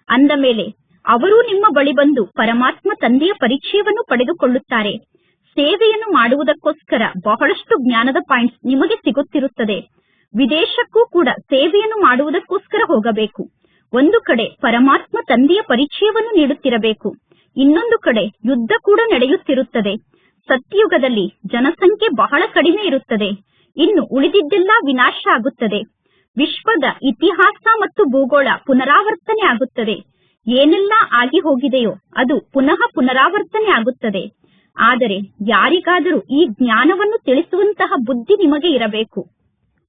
ಅಂದ ಮೇಲೆ ಅವರೂ ನಿಮ್ಮ ಬಳಿ ಬಂದು ಪರಮಾತ್ಮ ತಂದೆಯ ಪರಿಚಯವನ್ನು ಪಡೆದುಕೊಳ್ಳುತ್ತಾರೆ. ಸೇವೆಯನ್ನು ಮಾಡುವುದಕ್ಕೋಸ್ಕರ ಬಹಳಷ್ಟು ಜ್ಞಾನದ ಪಾಯಿಂಟ್ಸ್ ನಿಮಗೆ ಸಿಗುತ್ತಿರುತ್ತದೆ. ವಿದೇಶಕ್ಕೂ ಕೂಡ ಸೇವೆಯನ್ನು ಮಾಡುವುದಕ್ಕೋಸ್ಕರ ಹೋಗಬೇಕು. ಒಂದು ಕಡೆ ಪರಮಾತ್ಮ ತಂದೆಯ ಪರಿಚಯವನ್ನು ನೀಡುತ್ತಿರಬೇಕು, ಇನ್ನೊಂದು ಕಡೆ ಯುದ್ಧ ಕೂಡ ನಡೆಯುತ್ತಿರುತ್ತದೆ. ಸತ್ಯಯುಗದಲ್ಲಿ ಜನಸಂಖ್ಯೆ ಬಹಳ ಕಡಿಮೆ ಇರುತ್ತದೆ. ಇನ್ನು ಉಳಿದಿದ್ದೆಲ್ಲ ವಿನಾಶ ಆಗುತ್ತದೆ. ವಿಶ್ವದ ಇತಿಹಾಸ ಮತ್ತು ಭೂಗೋಳ ಪುನರಾವರ್ತನೆ ಆಗುತ್ತದೆ. ಏನೆಲ್ಲ ಆಗಿ ಹೋಗಿದೆಯೋ ಅದು ಪುನಃ ಪುನರಾವರ್ತನೆ ಆಗುತ್ತದೆ. ಆದರೆ ಯಾರಿಗಾದರೂ ಈ ಜ್ಞಾನವನ್ನು ತಿಳಿಸುವಂತಹ ಬುದ್ಧಿ ನಿಮಗೆ ಇರಬೇಕು.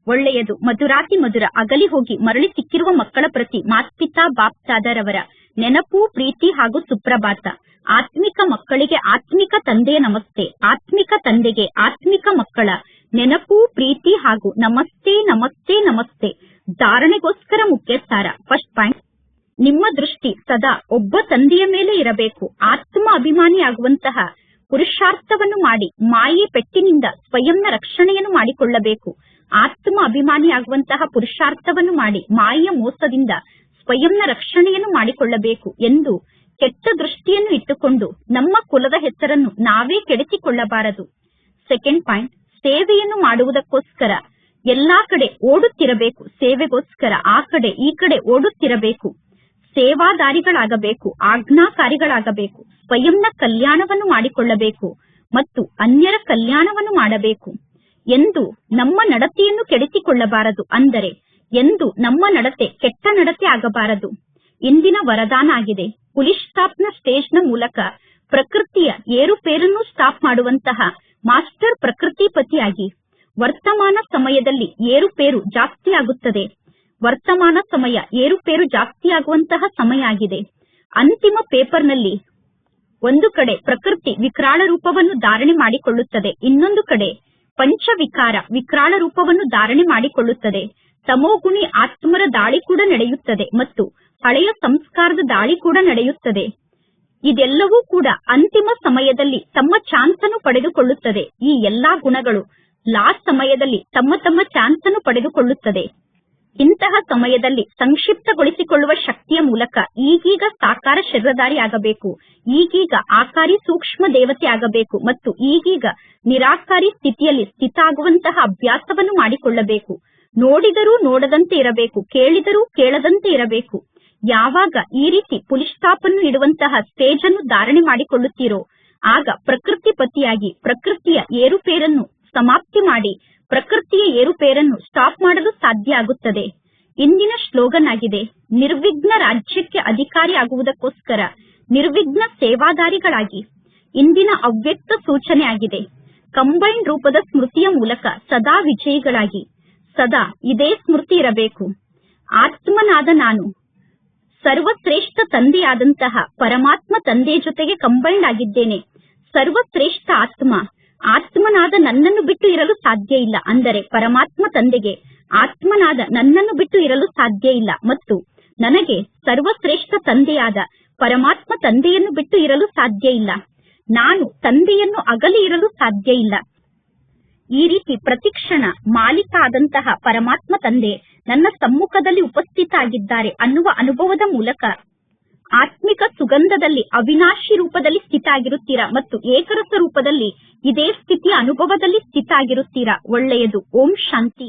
ಒಳ್ಳೆಯದು. ಮಧುರಾತಿ ಮಧುರ ಅಗಲಿ ಹೋಗಿ ಮರಳಿ ಸಿಕ್ಕಿರುವ ಮಕ್ಕಳ ಪ್ರತಿ ಮಾತ್ಪಿತಾ ಬಾಪ್ದಾದರವರ ನೆನಪು, ಪ್ರೀತಿ ಹಾಗೂ ಸುಪ್ರಭಾತ. ಆತ್ಮಿಕ ಮಕ್ಕಳಿಗೆ ಆತ್ಮಿಕ ತಂದೆಯ ನಮಸ್ತೆ. ಆತ್ಮಿಕ ತಂದೆಗೆ ಆತ್ಮಿಕ ಮಕ್ಕಳ ನೆನಪು, ಪ್ರೀತಿ ಹಾಗೂ ನಮಸ್ತೆ ನಮಸ್ತೆ ನಮಸ್ತೆ. ಧಾರಣೆಗೋಸ್ಕರ ಮುಖ್ಯ ಸಾರ. ಫಸ್ಟ್ ಪಾಯಿಂಟ್, ನಿಮ್ಮ ದೃಷ್ಟಿ ಸದಾ ಒಬ್ಬ ತಂದೆಯ ಮೇಲೆ ಇರಬೇಕು. ಆತ್ಮ ಅಭಿಮಾನಿಯಾಗುವಂತಹ ಪುರುಷಾರ್ಥವನ್ನು ಮಾಡಿ ಮಾಯೆ ಪೆಟ್ಟಿನಿಂದ ಸ್ವಯಂನ ರಕ್ಷಣೆಯನ್ನು ಮಾಡಿಕೊಳ್ಳಬೇಕು. ಆತ್ಮ ಅಭಿಮಾನಿಯಾಗುವಂತಹ ಪುರುಷಾರ್ಥವನ್ನು ಮಾಡಿ ಮಾಯೆಯ ಮೋಸದಿಂದ ಸ್ವಯಂನ ರಕ್ಷಣೆಯನ್ನು ಮಾಡಿಕೊಳ್ಳಬೇಕು ಎಂದು ಕೆಟ್ಟ ದೃಷ್ಟಿಯನ್ನು ಇಟ್ಟುಕೊಂಡು ನಮ್ಮ ಕುಲದ ಹೆಸರನ್ನು ನಾವೇ ಕೆಡಿಸಿಕೊಳ್ಳಬಾರದು. ಸೆಕೆಂಡ್ ಪಾಯಿಂಟ್, ಸೇವೆಯನ್ನು ಮಾಡುವುದಕ್ಕೋಸ್ಕರ ಎಲ್ಲಾ ಕಡೆ ಓಡುತ್ತಿರಬೇಕು. ಸೇವೆಗೋಸ್ಕರ ಆ ಕಡೆ ಈ ಕಡೆ ಓಡುತ್ತಿರಬೇಕು. ಸೇವಾದಾರಿಗಳಾಗಬೇಕು, ಆಜ್ಞಾಕಾರಿಗಳಾಗಬೇಕು. ಸ್ವಯಂನ ಕಲ್ಯಾಣವನ್ನು ಮಾಡಿಕೊಳ್ಳಬೇಕು ಮತ್ತು ಅನ್ಯರ ಕಲ್ಯಾಣವನ್ನು ಮಾಡಬೇಕು. ಎಂದು ನಮ್ಮ ನಡತೆಯನ್ನು ಕೆಡಿಸಿಕೊಳ್ಳಬಾರದು. ಅಂದರೆ ಎಂದು ನಮ್ಮ ನಡತೆ ಕೆಟ್ಟ ನಡತೆ ಆಗಬಾರದು. ಇಂದಿನ ವರದಾನ ಆಗಿದೆ. ಪುಲಿಸ್ ಸ್ಟಾಪ್ನ ಸ್ಟೇಜ್ನ ಮೂಲಕ ಪ್ರಕೃತಿಯ ಏರುಪೇರನ್ನು ಸ್ಟಾಪ್ ಮಾಡುವಂತಹ ಮಾಸ್ಟರ್ ಪ್ರಕೃತಿಪತಿಯಾಗಿ. ವರ್ತಮಾನ ಸಮಯದಲ್ಲಿ ಏರುಪೇರು ಜಾಸ್ತಿ ಆಗುತ್ತದೆ. ವರ್ತಮಾನ ಸಮಯ ಏರುಪೇರು ಜಾಸ್ತಿಯಾಗುವಂತಹ ಸಮಯ ಆಗಿದೆ. ಅಂತಿಮ ಪೇಪರ್ನಲ್ಲಿ ಒಂದು ಕಡೆ ಪ್ರಕೃತಿ ವಿಕರಾಳ ರೂಪವನ್ನು ಧಾರಣೆ ಮಾಡಿಕೊಳ್ಳುತ್ತದೆ, ಇನ್ನೊಂದು ಕಡೆ ಪಂಚವಿಕಾರ ವಿಕರಾಳ ರೂಪವನ್ನು ಧಾರಣೆ ಮಾಡಿಕೊಳ್ಳುತ್ತದೆ. ತಮೋಗುಣಿ ಆತ್ಮರ ದಾಳಿ ಕೂಡ ನಡೆಯುತ್ತದೆ ಮತ್ತು ಹಳೆಯ ಸಂಸ್ಕಾರದ ದಾಳಿ ಕೂಡ ನಡೆಯುತ್ತದೆ. ಇದೆಲ್ಲವೂ ಕೂಡ ಅಂತಿಮ ಸಮಯದಲ್ಲಿ ತಮ್ಮ ಚಾನ್ಸ್ ಅನ್ನು ಪಡೆದುಕೊಳ್ಳುತ್ತದೆ. ಈ ಎಲ್ಲಾ ಗುಣಗಳು ಲಾಸ್ಟ್ ಸಮಯದಲ್ಲಿ ತಮ್ಮ ತಮ್ಮ ಚಾನ್ಸ್ ಅನ್ನು ಪಡೆದುಕೊಳ್ಳುತ್ತದೆ. ಇಂತಹ ಸಮಯದಲ್ಲಿ ಸಂಕ್ಷಿಪ್ತಗೊಳಿಸಿಕೊಳ್ಳುವ ಶಕ್ತಿಯ ಮೂಲಕ ಈಗೀಗ ಸಾಕಾರ ಶರೀರಧಾರಿ ಆಗಬೇಕು, ಈಗೀಗ ಆಕಾರಿ ಸೂಕ್ಷ್ಮ ದೇವತೆ ಆಗಬೇಕು ಮತ್ತು ಈಗೀಗ ನಿರಾಕಾರಿ ಸ್ಥಿತಿಯಲ್ಲಿ ಸ್ಥಿತ ಆಗುವಂತಹ ಅಭ್ಯಾಸವನ್ನು ಮಾಡಿಕೊಳ್ಳಬೇಕು. ನೋಡಿದರೂ ನೋಡದಂತೆ ಇರಬೇಕು, ಕೇಳಿದರೂ ಕೇಳದಂತೆ ಇರಬೇಕು. ಯಾವಾಗ ಈ ರೀತಿ ಪುಲಿಸ್ ಸ್ಟಾಪ್ ಅನ್ನು ಇಡುವಂತಹ ಸ್ಟೇಜ್ ಅನ್ನು ಧಾರಣೆ ಮಾಡಿಕೊಳ್ಳುತ್ತೀರೋ ಆಗ ಪ್ರಕೃತಿ ಪತಿಯಾಗಿ ಪ್ರಕೃತಿಯ ಏರುಪೇರನ್ನು ಸಮಾಪ್ತಿ ಮಾಡಿ ಪ್ರಕೃತಿಯ ಏರುಪೇರನ್ನು ಸ್ಟಾಪ್ ಮಾಡಲು ಸಾಧ್ಯ ಆಗುತ್ತದೆ. ಇಂದಿನ ಸ್ಲೋಗನ್ ಆಗಿದೆ, ನಿರ್ವಿಘ್ನ ರಾಜ್ಯಕ್ಕೆ ಅಧಿಕಾರಿ ಆಗುವುದಕ್ಕೋಸ್ಕರ ನಿರ್ವಿಘ್ನ ಸೇವಾದಾರಿಗಳಾಗಿ. ಇಂದಿನ ಅವ್ಯಕ್ತ ಸೂಚನೆ ಆಗಿದೆ, ಕಂಬೈನ್ಡ್ ರೂಪದ ಸ್ಮೃತಿಯ ಮೂಲಕ ಸದಾ ವಿಜಯಿಗಳಾಗಿ. ಸದಾ ಇದೇ ಸ್ಮೃತಿ ಇರಬೇಕು. ಆತ್ಮನಾದ ನಾನು ಸರ್ವಶ್ರೇಷ್ಠ ತಂದೆಯಾದಂತಹ ಪರಮಾತ್ಮ ತಂದೆಯ ಜೊತೆಗೆ ಕಂಬೈನ್ಡ್ ಆಗಿದ್ದೇನೆ. ಸರ್ವಶ್ರೇಷ್ಠ ಆತ್ಮನಾದ ನನ್ನನ್ನು ಬಿಟ್ಟು ಇರಲು ಸಾಧ್ಯ ಇಲ್ಲ. ಅಂದರೆ ಪರಮಾತ್ಮ ತಂದೆಗೆ ಆತ್ಮನಾದ ನನ್ನನ್ನು ಬಿಟ್ಟು ಇರಲು ಸಾಧ್ಯ ಇಲ್ಲ ಮತ್ತು ನನಗೆ ಸರ್ವಶ್ರೇಷ್ಠ ತಂದೆಯಾದ ಪರಮಾತ್ಮ ತಂದೆಯನ್ನು ಬಿಟ್ಟು ಇರಲು ಸಾಧ್ಯ ಇಲ್ಲ. ನಾನು ತಂದೆಯನ್ನು ಅಗಲಿ ಇರಲು ಸಾಧ್ಯ ಇಲ್ಲ. ಈ ರೀತಿ ಪ್ರತಿಕ್ಷಣ ಮಾಲೀಕ ಆದಂತಹ ಪರಮಾತ್ಮ ತಂದೆ ನನ್ನ ಸಮ್ಮುಖದಲ್ಲಿ ಉಪಸ್ಥಿತ ಆಗಿದ್ದಾರೆ ಅನ್ನುವ ಅನುಭವದ ಮೂಲಕ ಆತ್ಮಿಕ ಸುಗಂಧದಲ್ಲಿ ಅವಿನಾಶಿ ರೂಪದಲ್ಲಿ ಸ್ಥಿತ ಆಗಿರುತ್ತೀರಾ ಮತ್ತು ಏಕರಸ ರೂಪದಲ್ಲಿ ಇದೇ ಸ್ಥಿತಿಯ ಅನುಭವದಲ್ಲಿ ಸ್ಥಿತ ಆಗಿರುತ್ತೀರಾ. ಒಳ್ಳೆಯದು. ಓಂ ಶಾಂತಿ.